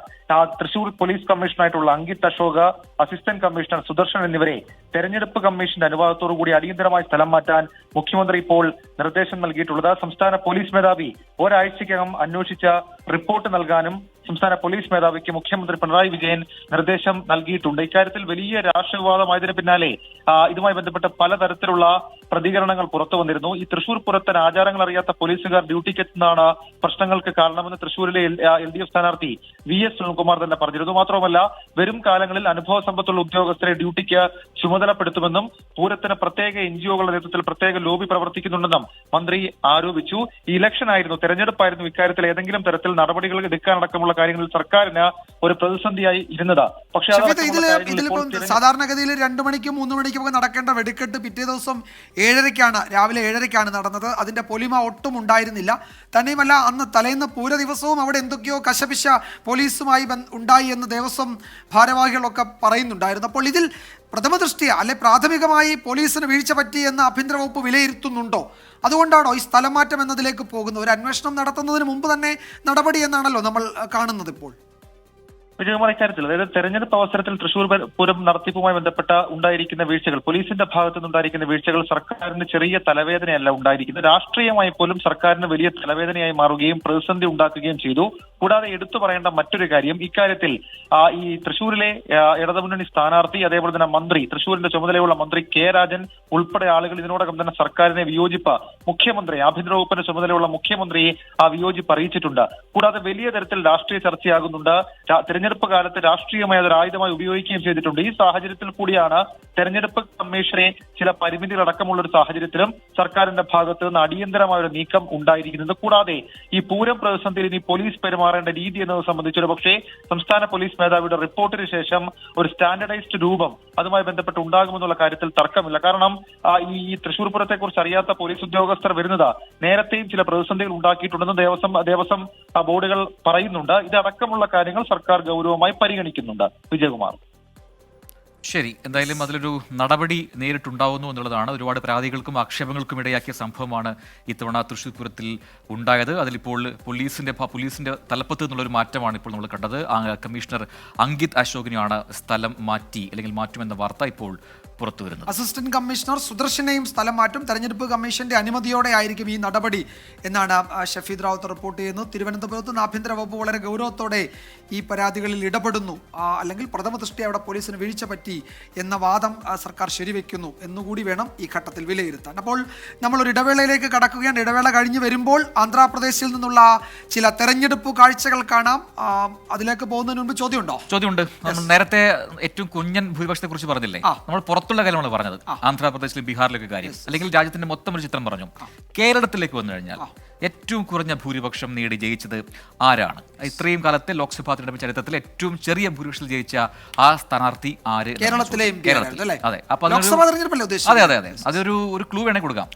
തൃശൂർ പോലീസ് കമ്മീഷണറായിട്ടുള്ള അങ്കിത് അശോക്, അസിസ്റ്റന്റ് കമ്മീഷണർ സുദർശൻ എന്നിവരെ തെരഞ്ഞെടുപ്പ് കമ്മീഷന്റെ അനുവാദത്തോടുകൂടി അടിയന്തരമായി സ്ഥലം മാറ്റാൻ മുഖ്യമന്ത്രി ഇപ്പോൾ നിർദ്ദേശം നൽകിയിട്ടുള്ളത്. സംസ്ഥാന പോലീസ് മേധാവി ഒരാഴ്ചയ്ക്കകം അന്വേഷിച്ച റിപ്പോർട്ട് നൽകാനും സംസ്ഥാന പോലീസ് മേധാവിക്ക് മുഖ്യമന്ത്രി പിണറായി വിജയൻ നിർദ്ദേശം നൽകിയിട്ടുണ്ട്. ഇക്കാര്യത്തിൽ വലിയ രാഷ്ട്രീയ വിവാദമായതിനു പിന്നാലെ ഇതുമായി ബന്ധപ്പെട്ട പലതരത്തിലുള്ള പ്രതികരണങ്ങൾ പുറത്തു വന്നിരുന്നു. ഈ തൃശൂർ പൂരത്തിന് ആചാരങ്ങൾ അറിയാത്ത പോലീസുകാർ ഡ്യൂട്ടിക്ക് എത്തുന്നതാണ് പ്രശ്നങ്ങൾക്ക് കാരണമെന്ന് തൃശൂരിലെ LDF സ്ഥാനാർത്ഥി VS സുനിൽകുമാർ തന്നെ പറഞ്ഞിരുന്നു. മാത്രമല്ല, വരും കാലങ്ങളിൽ അനുഭവ സമ്പത്തുള്ള ഉദ്യോഗസ്ഥരെ ഡ്യൂട്ടിക്ക് ചുമതലപ്പെടുത്തുമെന്നും പൂരത്തിന് പ്രത്യേക NGOകളുടെ നേതൃത്വത്തിൽ പ്രത്യേക ലോബി പ്രവർത്തിക്കുന്നുണ്ടെന്നും മന്ത്രി ആരോപിച്ചു. ഈ ഇലക്ഷൻ ആയിരുന്നു, തെരഞ്ഞെടുപ്പായിരുന്നു, ഇക്കാര്യത്തിൽ ഏതെങ്കിലും തരത്തിൽ നടപടികൾ എടുക്കാനടക്കമുള്ള കാര്യങ്ങളിൽ സർക്കാരിന് ഒരു പ്രതിസന്ധിയായി ഇരുന്നത്. പക്ഷേ സാധാരണഗതിയിൽ 2 മണിക്കും 3 മണിക്കും ഒക്കെ നടക്കേണ്ട വെടിക്കെട്ട് പിറ്റേ ദിവസം രാവിലെ 7:30 നടന്നത്. അതിന്റെ പൊലിമ ഒട്ടും ഉണ്ടായിരുന്നില്ല. തന്നെയുമല്ല, അന്ന് തലേന്ന് പൂര ദിവസവും അവിടെ എന്തൊക്കെയോ കശപിശ പോലീസുമായി ഉണ്ടായി എന്ന് ദേവസ്വം ഭാരവാഹികളൊക്കെ പറയുന്നുണ്ടായിരുന്നു. അപ്പോൾ ഇതിൽ പ്രഥമ ദൃഷ്ടിയ അല്ലെ പ്രാഥമികമായി പോലീസിന് വീഴ്ച പറ്റി എന്ന് ആഭ്യന്തര വകുപ്പ് വിലയിരുത്തുന്നുണ്ടോ? അതുകൊണ്ടാണോ ഈ സ്ഥലം മാറ്റം എന്നതിലേക്ക് പോകുന്നത്? ഒരു അന്വേഷണം നടത്തുന്നതിന് മുമ്പ് തന്നെ നടപടി എന്നാണല്ലോ നമ്മൾ കാണുന്നത് ഇപ്പോൾ. വിജയകുമാർ, ഇക്കാര്യത്തിൽ അതായത് തെരഞ്ഞെടുപ്പ് അവസരത്തിൽ തൃശൂർ പൂരം നടത്തിപ്പുമായി ബന്ധപ്പെട്ട ഉണ്ടായിരിക്കുന്ന വീഴ്ചകൾ, പോലീസിന്റെ ഭാഗത്തു നിന്നുണ്ടായിരിക്കുന്ന വീഴ്ചകൾ സർക്കാരിന് ചെറിയ തലവേദനയല്ല ഉണ്ടായിരിക്കുന്നത്. രാഷ്ട്രീയമായി പോലും സർക്കാരിന് വലിയ തലവേദനയായി മാറുകയും പ്രതിസന്ധി ഉണ്ടാക്കുകയും ചെയ്തു. കൂടാതെ എടുത്തു പറയേണ്ട മറ്റൊരു കാര്യം, ഇക്കാര്യത്തിൽ ഈ തൃശൂരിലെ ഇടതുമുന്നണി സ്ഥാനാർത്ഥി, അതേപോലെ തന്നെ മന്ത്രി, തൃശൂരിന്റെ ചുമതലയുള്ള മന്ത്രി കെ രാജൻ ഉൾപ്പെടെ ആളുകൾ ഇതിനോടകം തന്നെ സർക്കാരിനെ വിയോജിപ്പ് മുഖ്യമന്ത്രി, ആഭ്യന്തര വകുപ്പിന്റെ ചുമതലയുള്ള മുഖ്യമന്ത്രിയെ ആ വിയോജിപ്പ് അറിയിച്ചിട്ടുണ്ട്. കൂടാതെ വലിയ തരത്തിൽ രാഷ്ട്രീയ ചർച്ചയാകുന്നുണ്ട്. തെരഞ്ഞെടുപ്പ് കാലത്ത് രാഷ്ട്രീയമായ ഒരു ആയുധമായി ഉപയോഗിക്കുകയും ചെയ്തിട്ടുണ്ട്. ഈ സാഹചര്യത്തിൽ കൂടിയാണ് തെരഞ്ഞെടുപ്പ് കമ്മീഷനെ ചില പരിമിതികളടക്കമുള്ള ഒരു സാഹചര്യത്തിലും സർക്കാരിന്റെ ഭാഗത്ത് നിന്ന് അടിയന്തരമായ ഒരു നീക്കം ഉണ്ടായിരിക്കുന്നത്. കൂടാതെ ഈ പൂരം പ്രതിസന്ധിയിൽ ഇനി പോലീസ് പെരുമാറേണ്ട രീതി എന്നത് സംബന്ധിച്ചൊരു പക്ഷേ സംസ്ഥാന പോലീസ് മേധാവിയുടെ റിപ്പോർട്ടിന് ശേഷം ഒരു സ്റ്റാൻഡർഡൈസ്ഡ് രൂപം അതുമായി ബന്ധപ്പെട്ട് ഉണ്ടാകുമെന്നുള്ള കാര്യത്തിൽ തർക്കമില്ല. കാരണം ഈ തൃശൂർ പൂരത്തെ കുറിച്ച് അറിയാത്ത പോലീസ് ഉദ്യോഗസ്ഥർ വരുന്നത് നേരത്തെയും ചില പ്രതിസന്ധികൾ ഉണ്ടാക്കിയിട്ടുണ്ടെന്ന് ദേവസ്വം ബോർഡുകൾ പറയുന്നുണ്ട്. ഇതടക്കമുള്ള കാര്യങ്ങൾ സർക്കാർ ഗൗരവമായി പരിഗണിക്കുന്നുണ്ട്. വിജയകുമാർ. ശരി, എന്തായാലും അതിലൊരു നടപടി നേരിട്ടുണ്ടാവുന്നു എന്നുള്ളതാണ്. ഒരുപാട് പരാതികൾക്കും ആക്ഷേപങ്ങൾക്കും ഇടയാക്കിയ സംഭവമാണ് ഇത്തവണ തൃശ്ശൂർ പൂരത്തിൽ ഉണ്ടായത്. അതിലിപ്പോൾ പോലീസിന്റെ തലപ്പത്ത് നിന്നുള്ളൊരു മാറ്റമാണ് ഇപ്പോൾ നമ്മൾ കണ്ടത്. കമ്മീഷണർ അങ്കിത് അശോകിനെയാണ് സ്ഥലം മാറ്റി അല്ലെങ്കിൽ മാറ്റുമെന്ന വാർത്ത ഇപ്പോൾ പുറത്തു വരുന്നത്. അസിസ്റ്റന്റ് കമ്മീഷണർ സുദർശനെയും സ്ഥലം മാറ്റും. തെരഞ്ഞെടുപ്പ് കമ്മീഷന്റെ അനുമതിയോടെ ആയിരിക്കും ഈ നടപടി എന്നാണ് ഷഫീദ് റാവുത്ത് റിപ്പോർട്ട് ചെയ്യുന്നത്. തിരുവനന്തപുരത്ത് നിന്ന് ആഭ്യന്തര വകുപ്പ് വളരെ ഗൗരവത്തോടെ ഈ പരാതികളിൽ ഇടപെടുന്നു, അല്ലെങ്കിൽ പ്രഥമ ദൃഷ്ടി അവിടെ പോലീസിന് വീഴ്ച പറ്റി എന്ന വാദം സർക്കാർ ശരിവെക്കുന്നു എന്നുകൂടി വേണം ഈ ഘട്ടത്തിൽ വിലയിരുത്താൻ. അപ്പോൾ നമ്മളൊരു ഇടവേളയിലേക്ക് കടക്കുകയാണ്. ഇടവേള കഴിഞ്ഞ് വരുമ്പോൾ ആന്ധ്രാപ്രദേശിൽ നിന്നുള്ള ചില തെരഞ്ഞെടുപ്പ് കാഴ്ചകൾ കാണാം. അതിലേക്ക് പോകുന്നതിന് മുൻപ് ചോദ്യമുണ്ട്. നമ്മൾ നേരത്തെ ഏറ്റവും കുഞ്ഞൻ ഭൂരിപക്ഷത്തെ കുറിച്ച് പറഞ്ഞില്ലേ? നമ്മൾ പുറത്തുള്ള കാര്യമാണ് പറഞ്ഞത്, ആന്ധ്രാപ്രദേശിലും ബീഹാറിലൊക്കെ കാര്യം, അല്ലെങ്കിൽ രാജ്യത്തിന്റെ മൊത്തം ഒരു ചിത്രം പറഞ്ഞു. കേരളത്തിലേക്ക് വന്നു കഴിഞ്ഞാൽ ഏറ്റവും കുറഞ്ഞ ഭൂരിപക്ഷം നേടി ജയിച്ചത് ആരാണ്? ഇത്രയും കാലത്തെ ലോക്സഭാ തെരഞ്ഞെടുപ്പ് ചരിത്രത്തിൽ ഏറ്റവും ചെറിയ ഭൂരിപക്ഷത്തിൽ ജയിച്ച ആ സ്ഥാനാർത്ഥി ആര്? കേരളത്തിൽ. അതെ, അപ്പൊ അതെ, അതൊരു ക്ലൂ വേണേ കൊടുക്കാം.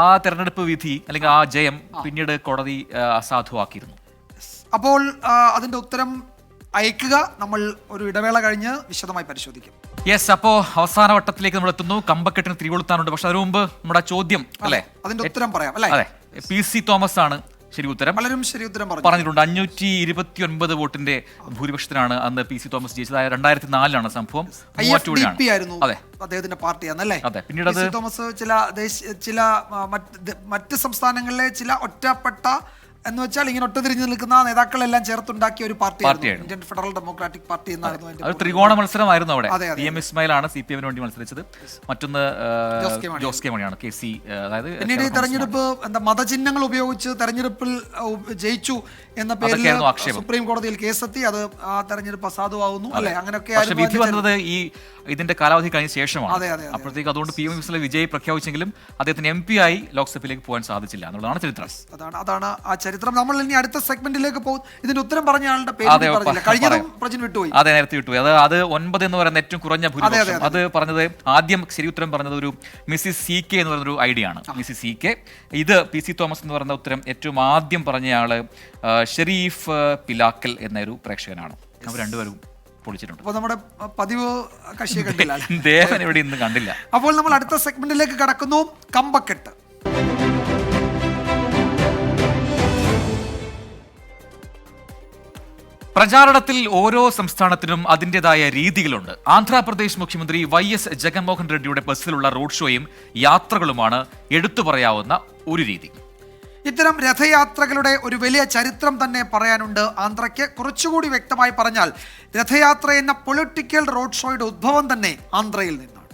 ആ തെരഞ്ഞെടുപ്പ് വിധി അല്ലെങ്കിൽ ആ ജയം പിന്നീട് കോടതി അസാധുവാക്കിയിരുന്നു. അപ്പോൾ അതിന്റെ ഉത്തരം അയക്കുക. നമ്മൾ ഒരു ഇടവേള കഴിഞ്ഞ് വിശദമായി പരിശോധിക്കും. യെസ്, അപ്പോ അവസാന വട്ടത്തിലേക്ക് നമ്മൾ എത്തുന്നു. കമ്പക്കെട്ടിന് തിരികൊളുത്താനുണ്ട്. പക്ഷെ അതിനു മുമ്പ് നമ്മുടെ ചോദ്യം അല്ലേ, അതിന്റെ ഉത്തരം പറയാം അല്ലേ? അതെ, PC തോമസ് ആണ് ശരി ഉത്തരം. പലരും ശരി ഉത്തരം പറഞ്ഞിട്ടുണ്ട്. 529 വോട്ടിന്റെ ഭൂരിപക്ഷത്തിനാണ് അന്ന് PC തോമസ് ജയിച്ചത്. 2004 സംഭവം. അതെ, അദ്ദേഹത്തിന്റെ പാർട്ടിയാണല്ലേ? അതെ, പിന്നീട് തോമസ് ചില മറ്റ് സംസ്ഥാനങ്ങളിലെ ചില ഒറ്റപ്പെട്ട എന്ന് വെച്ചാൽ ഇങ്ങനെ ഒറ്റതിരിഞ്ഞു നിൽക്കുന്ന നേതാക്കളെല്ലാം ചേർത്തുണ്ടാക്കിയ ഒരു പാർട്ടിയായിരുന്നു ഇന്ത്യൻ ഫെഡറൽ ഡെമോക്രാറ്റിക് പാർട്ടി എന്നായിരുന്നു. ത്രികോണ മത്സരമായിരുന്നു അവിടെ. PM ഇസ്മായിലാണ് CPM വേണ്ടി മത്സരിച്ചത്. മറ്റൊന്ന് ജോസ് കെ മണിയാണ് KC. അതായത് പിന്നീട് ഈ തെരഞ്ഞെടുപ്പ് മതചിഹ്നങ്ങൾ ഉപയോഗിച്ച് തെരഞ്ഞെടുപ്പിൽ ജയിച്ചു എന്ന പേരിൽ സുപ്രീം കോടതിയിൽ കേസെത്തി. അത് ആ തെരഞ്ഞെടുപ്പ് അസാധുവാകുന്നു അല്ലെ? അങ്ങനെയൊക്കെ വിധി വന്നത് ഇതിന്റെ കാലാവധി കഴിഞ്ഞ ശേഷമാണ്. അപ്പോഴത്തേക്ക് അതുകൊണ്ട് PM ഇസ്മായിൽ വിജയ് പ്രഖ്യാപിച്ചെങ്കിലും അദ്ദേഹത്തിന് MP ആയി ലോക്സഭയിലേക്ക് പോകാൻ സാധിച്ചില്ല എന്നുള്ളതാണ് ചരിത്രം. അതാണ് ആ ചരിത്രം. നമ്മൾ ഇനി അടുത്ത സെഗ്മെന്റിലേക്ക് പോകും. ഇതിന്റെ ഉത്തരം പറഞ്ഞ ആളുടെ പേര് കഴിഞ്ഞതും പ്രജിൻ വിട്ടുപോയി. അതെ, നേരത്തെ വിട്ടുപോയി. അത് 9 എന്ന് പറയുന്ന ഏറ്റവും കുറഞ്ഞ ഭൂരിപക്ഷം. അത് പറഞ്ഞത് ആദ്യം ശരി ഉത്തരം പറഞ്ഞത് ഒരു മിസ്സിസ് CK എന്ന് പറയുന്നൊരു ഐഡിയ ആണ്. Mrs CK. ഇത് PC തോമസ് എന്ന് പറയുന്ന ഉത്തരം ഏറ്റവും ആദ്യം പറഞ്ഞയാള് ഷെരീഫ് പിലാക്കൽ എന്നൊരു പ്രേക്ഷകനാണ്. അവർ രണ്ടുപേരും പൊളിച്ചിട്ടുണ്ട്. അപ്പോൾ നമ്മുടെ പതിവ് കക്ഷിയെ കണ്ടില്ല, ദേവൻ ഇവിടെ ഇന്ന് കണ്ടില്ല. അപ്പോൾ നമ്മൾ അടുത്ത സെഗ്മെന്റിലേക്ക് കടക്കുന്നു. കമ്പക്കെട്ട്. പ്രചാരണത്തിൽ ഓരോ സംസ്ഥാനത്തിനും അതിൻ്റെതായ രീതികളുണ്ട്. ആന്ധ്രാപ്രദേശ് മുഖ്യമന്ത്രി YS ജഗൻമോഹൻ റെഡ്ഡിയുടെ ബസ്സിലുള്ള റോഡ് ഷോയും യാത്രകളുമാണ് എടുത്തു പറയാവുന്ന ഒരു രീതി. ഇത്തരം രഥയാത്രകളുടെ ഒരു വലിയ ചരിത്രം തന്നെ പറയാനുണ്ട് ആന്ധ്രയ്ക്ക്. കുറച്ചുകൂടി വ്യക്തമായി പറഞ്ഞാൽ രഥയാത്ര എന്ന പൊളിറ്റിക്കൽ റോഡ് ഷോയുടെ ഉദ്ഭവം തന്നെ ആന്ധ്രയിൽ നിന്നാണ്.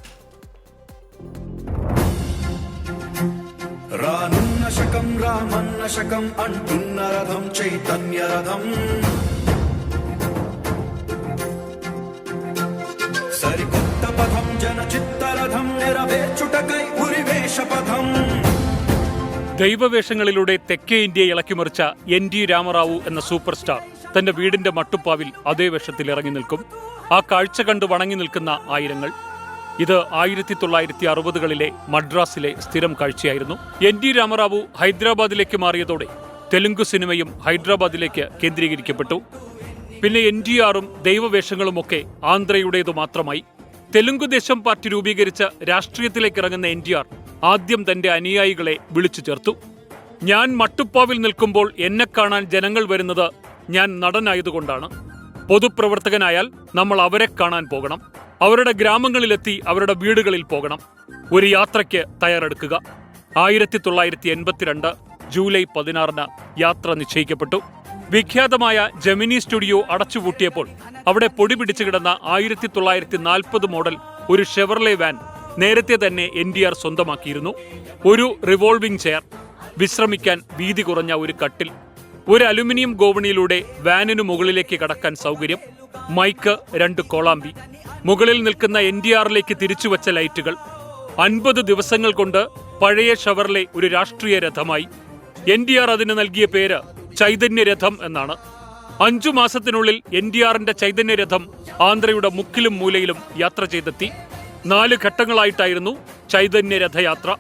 ദൈവവേഷങ്ങളിലൂടെ തെക്കേ ഇന്ത്യയെ ഇളക്കിമറിച്ച NT രാമറാവു എന്ന സൂപ്പർ സ്റ്റാർ തന്റെ വീടിന്റെ മട്ടുപ്പാവിൽ അതേ വേഷത്തിൽ ഇറങ്ങി നിൽക്കും. ആ കാഴ്ച കണ്ട് വണങ്ങി നിൽക്കുന്ന ആയിരങ്ങൾ. ഇത് 1960കളിലെ മദ്രാസിലെ സ്ഥിരം കാഴ്ചയായിരുന്നു. NT രാമറാവു ഹൈദരാബാദിലേക്ക് മാറിയതോടെ തെലുങ്ക് സിനിമയും ഹൈദരാബാദിലേക്ക് കേന്ദ്രീകരിക്കപ്പെട്ടു. പിന്നെ NTRഉം ദൈവവേഷങ്ങളുമൊക്കെ ആന്ധ്രയുടേതു മാത്രമായി. തെലുങ്കുദേശം പാർട്ടി രൂപീകരിച്ച രാഷ്ട്രീയത്തിലേക്ക് ഇറങ്ങുന്ന NTR ആദ്യം തന്റെ അനുയായികളെ വിളിച്ചു ചേർത്തു. ഞാൻ മട്ടുപ്പാവിൽ നിൽക്കുമ്പോൾ എന്നെ കാണാൻ ജനങ്ങൾ വരുന്നത് ഞാൻ നടനായതുകൊണ്ടാണ്. പൊതുപ്രവർത്തകനായാൽ നമ്മൾ അവരെ കാണാൻ പോകണം. അവരുടെ ഗ്രാമങ്ങളിലെത്തി അവരുടെ വീടുകളിൽ പോകണം. ഒരു യാത്രയ്ക്ക് തയ്യാറെടുക്കുക. 1982 ജൂലൈ 16 യാത്ര നിശ്ചയിക്കപ്പെട്ടു. വിഖ്യാതമായ ജെമിനി സ്റ്റുഡിയോ അടച്ചുപൂട്ടിയപ്പോൾ അവിടെ പൊടി പിടിച്ചു കിടന്ന 1940 മോഡൽ ഒരു ഷെവർലെ വാൻ നേരത്തെ തന്നെ NTR സ്വന്തമാക്കിയിരുന്നു. ഒരു റിവോൾവിംഗ് ചെയർ, വിശ്രമിക്കാൻ വീതി കുറഞ്ഞ ഒരു കട്ടിൽ, ഒരു അലുമിനിയം ഗോവണിയിലൂടെ വാനിനു മുകളിലേക്ക് കടക്കാൻ സൗകര്യം, മൈക്ക്, 2 കോളാമ്പി, മുകളിൽ നിൽക്കുന്ന NTRലേക്ക് തിരിച്ചുവച്ച ലൈറ്റുകൾ. 50 ദിവസങ്ങൾ കൊണ്ട് പഴയ ഷവർലെ ഒരു രാഷ്ട്രീയ രഥമായി. NTR അതിന് നൽകിയ പേര് ചൈതന്യരഥം എന്നാണ്. 5 മാസത്തിനുള്ളിൽ NTRന്റെ ചൈതന്യരഥം ആന്ധ്രയുടെ മുക്കിലും മൂലയിലും യാത്ര ചെയ്തെത്തി. 4 ഘട്ടങ്ങളായിട്ടായിരുന്നു ചൈതന്യരഥയാത്ര.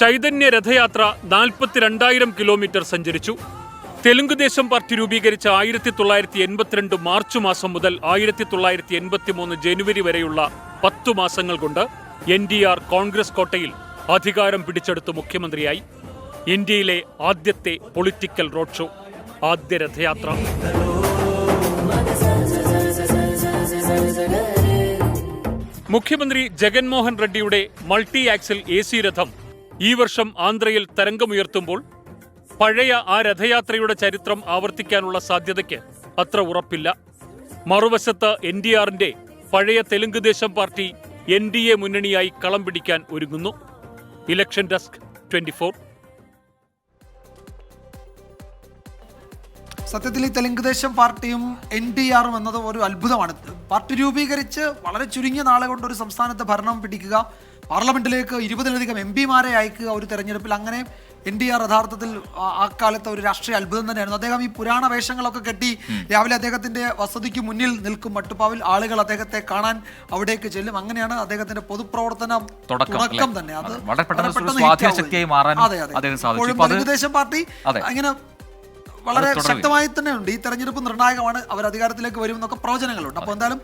ചൈതന്യരഥയാത്ര 42,000 കിലോമീറ്റർ സഞ്ചരിച്ചു. തെലുങ്കുദേശം പാർട്ടി രൂപീകരിച്ച 1982 മാർച്ച് മാസം മുതൽ 1983 ജനുവരി വരെയുള്ള 10 മാസങ്ങൾ കൊണ്ട് NTR കോൺഗ്രസ് കോട്ടയിൽ അധികാരം പിടിച്ചെടുത്ത് മുഖ്യമന്ത്രിയായി. ഇന്ത്യയിലെ ആദ്യത്തെ പൊളിറ്റിക്കൽ റോഡ് ഷോ, ആദ്യ രഥയാത്ര. മുഖ്യമന്ത്രി ജഗൻമോഹൻ റെഡ്ഡിയുടെ മൾട്ടി ആക്സിൽ AC രഥം ഈ വർഷം ആന്ധ്രയിൽ തരംഗമുയർത്തുമ്പോൾ പഴയ ആ രഥയാത്രയുടെ ചരിത്രം ആവർത്തിക്കാനുള്ള സാധ്യതയ്ക്ക് അത്ര ഉറപ്പില്ല. മറുവശത്ത് NTRന്റെ പഴയ തെലുങ്കുദേശം പാർട്ടി NDA മുന്നണിയായി കളം പിടിക്കാൻ ഒരുങ്ങുന്നു. Election desk 24. സത്യത്തിൽ ഈ തെലുങ്കുദേശം പാർട്ടിയും NTRും എന്നത് ഒരു അത്ഭുതമാണ്. പാർട്ടി രൂപീകരിച്ച് വളരെ ചുരുങ്ങിയ നാളെ കൊണ്ട് ഒരു സംസ്ഥാനത്ത് ഭരണം പിടിക്കുക, പാർലമെന്റിലേക്ക് 20-ലധികം MP-മാരെ അയക്കുക ഒരു തെരഞ്ഞെടുപ്പിൽ. അങ്ങനെ NTR യഥാർത്ഥത്തിൽ ആ കാലത്തെ ഒരു രാഷ്ട്രീയ അത്ഭുതം തന്നെയായിരുന്നു. അദ്ദേഹം ഈ പുരാണ വേഷങ്ങളൊക്കെ കെട്ടി രാവിലെ അദ്ദേഹത്തിന്റെ വസതിക്ക് മുന്നിൽ നിൽക്കും മട്ടുപ്പാവിൽ. ആളുകൾ അദ്ദേഹത്തെ കാണാൻ അവിടേക്ക് ചെല്ലും. അങ്ങനെയാണ് അദ്ദേഹത്തിന്റെ പൊതുപ്രവർത്തനം തുടക്കം തന്നെ. അത് തെലുങ്കുദേശം പാർട്ടി ഇങ്ങനെ വളരെ ശക്തമായി തന്നെ ഉണ്ട്. ഈ തെരഞ്ഞെടുപ്പ് നിർണായകമാണ്, അവർ അധികാരത്തിലേക്ക് വരും എന്നൊക്കെ പ്രവചനങ്ങളുണ്ട്. അപ്പോൾ എന്തായാലും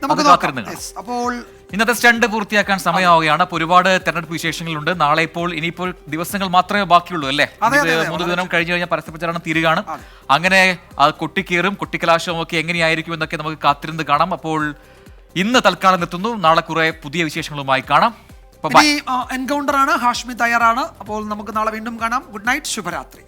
നമുക്ക് നോക്കാം. അപ്പോൾ ഇന്നത്തെ സ്റ്റണ്ട് പൂർത്തിയാക്കാൻ സമയമാവുകയാണ്. അപ്പോൾ ഒരുപാട് തെരഞ്ഞെടുപ്പ് വിശേഷങ്ങളുണ്ട്. നാളെ ഇനിയിപ്പോൾ ദിവസങ്ങൾ മാത്രമേ ബാക്കിയുള്ളൂ അല്ലേ? 3 ദിനം കഴിഞ്ഞു കഴിഞ്ഞാൽ പരസ്യപ്രചാരണം തീരുകയാണ്. അങ്ങനെ കൊട്ടിക്കേറും കൊട്ടിക്കലാശവും ഒക്കെ എങ്ങനെയായിരിക്കും എന്നൊക്കെ നമുക്ക് കാത്തിരുന്ന് കാണാം. അപ്പോൾ ഇന്ന് തൽക്കാലം എത്തുന്നു. നാളെ കുറെ പുതിയ വിശേഷങ്ങളുമായി കാണാം. എൻകൗണ്ടർ ആണ്, ഹാഷ്മി തയ്യാറാണ്. അപ്പോൾ നമുക്ക് നാളെ വീണ്ടും കാണാം. ഗുഡ് നൈറ്റ്, ശുഭരാത്രി.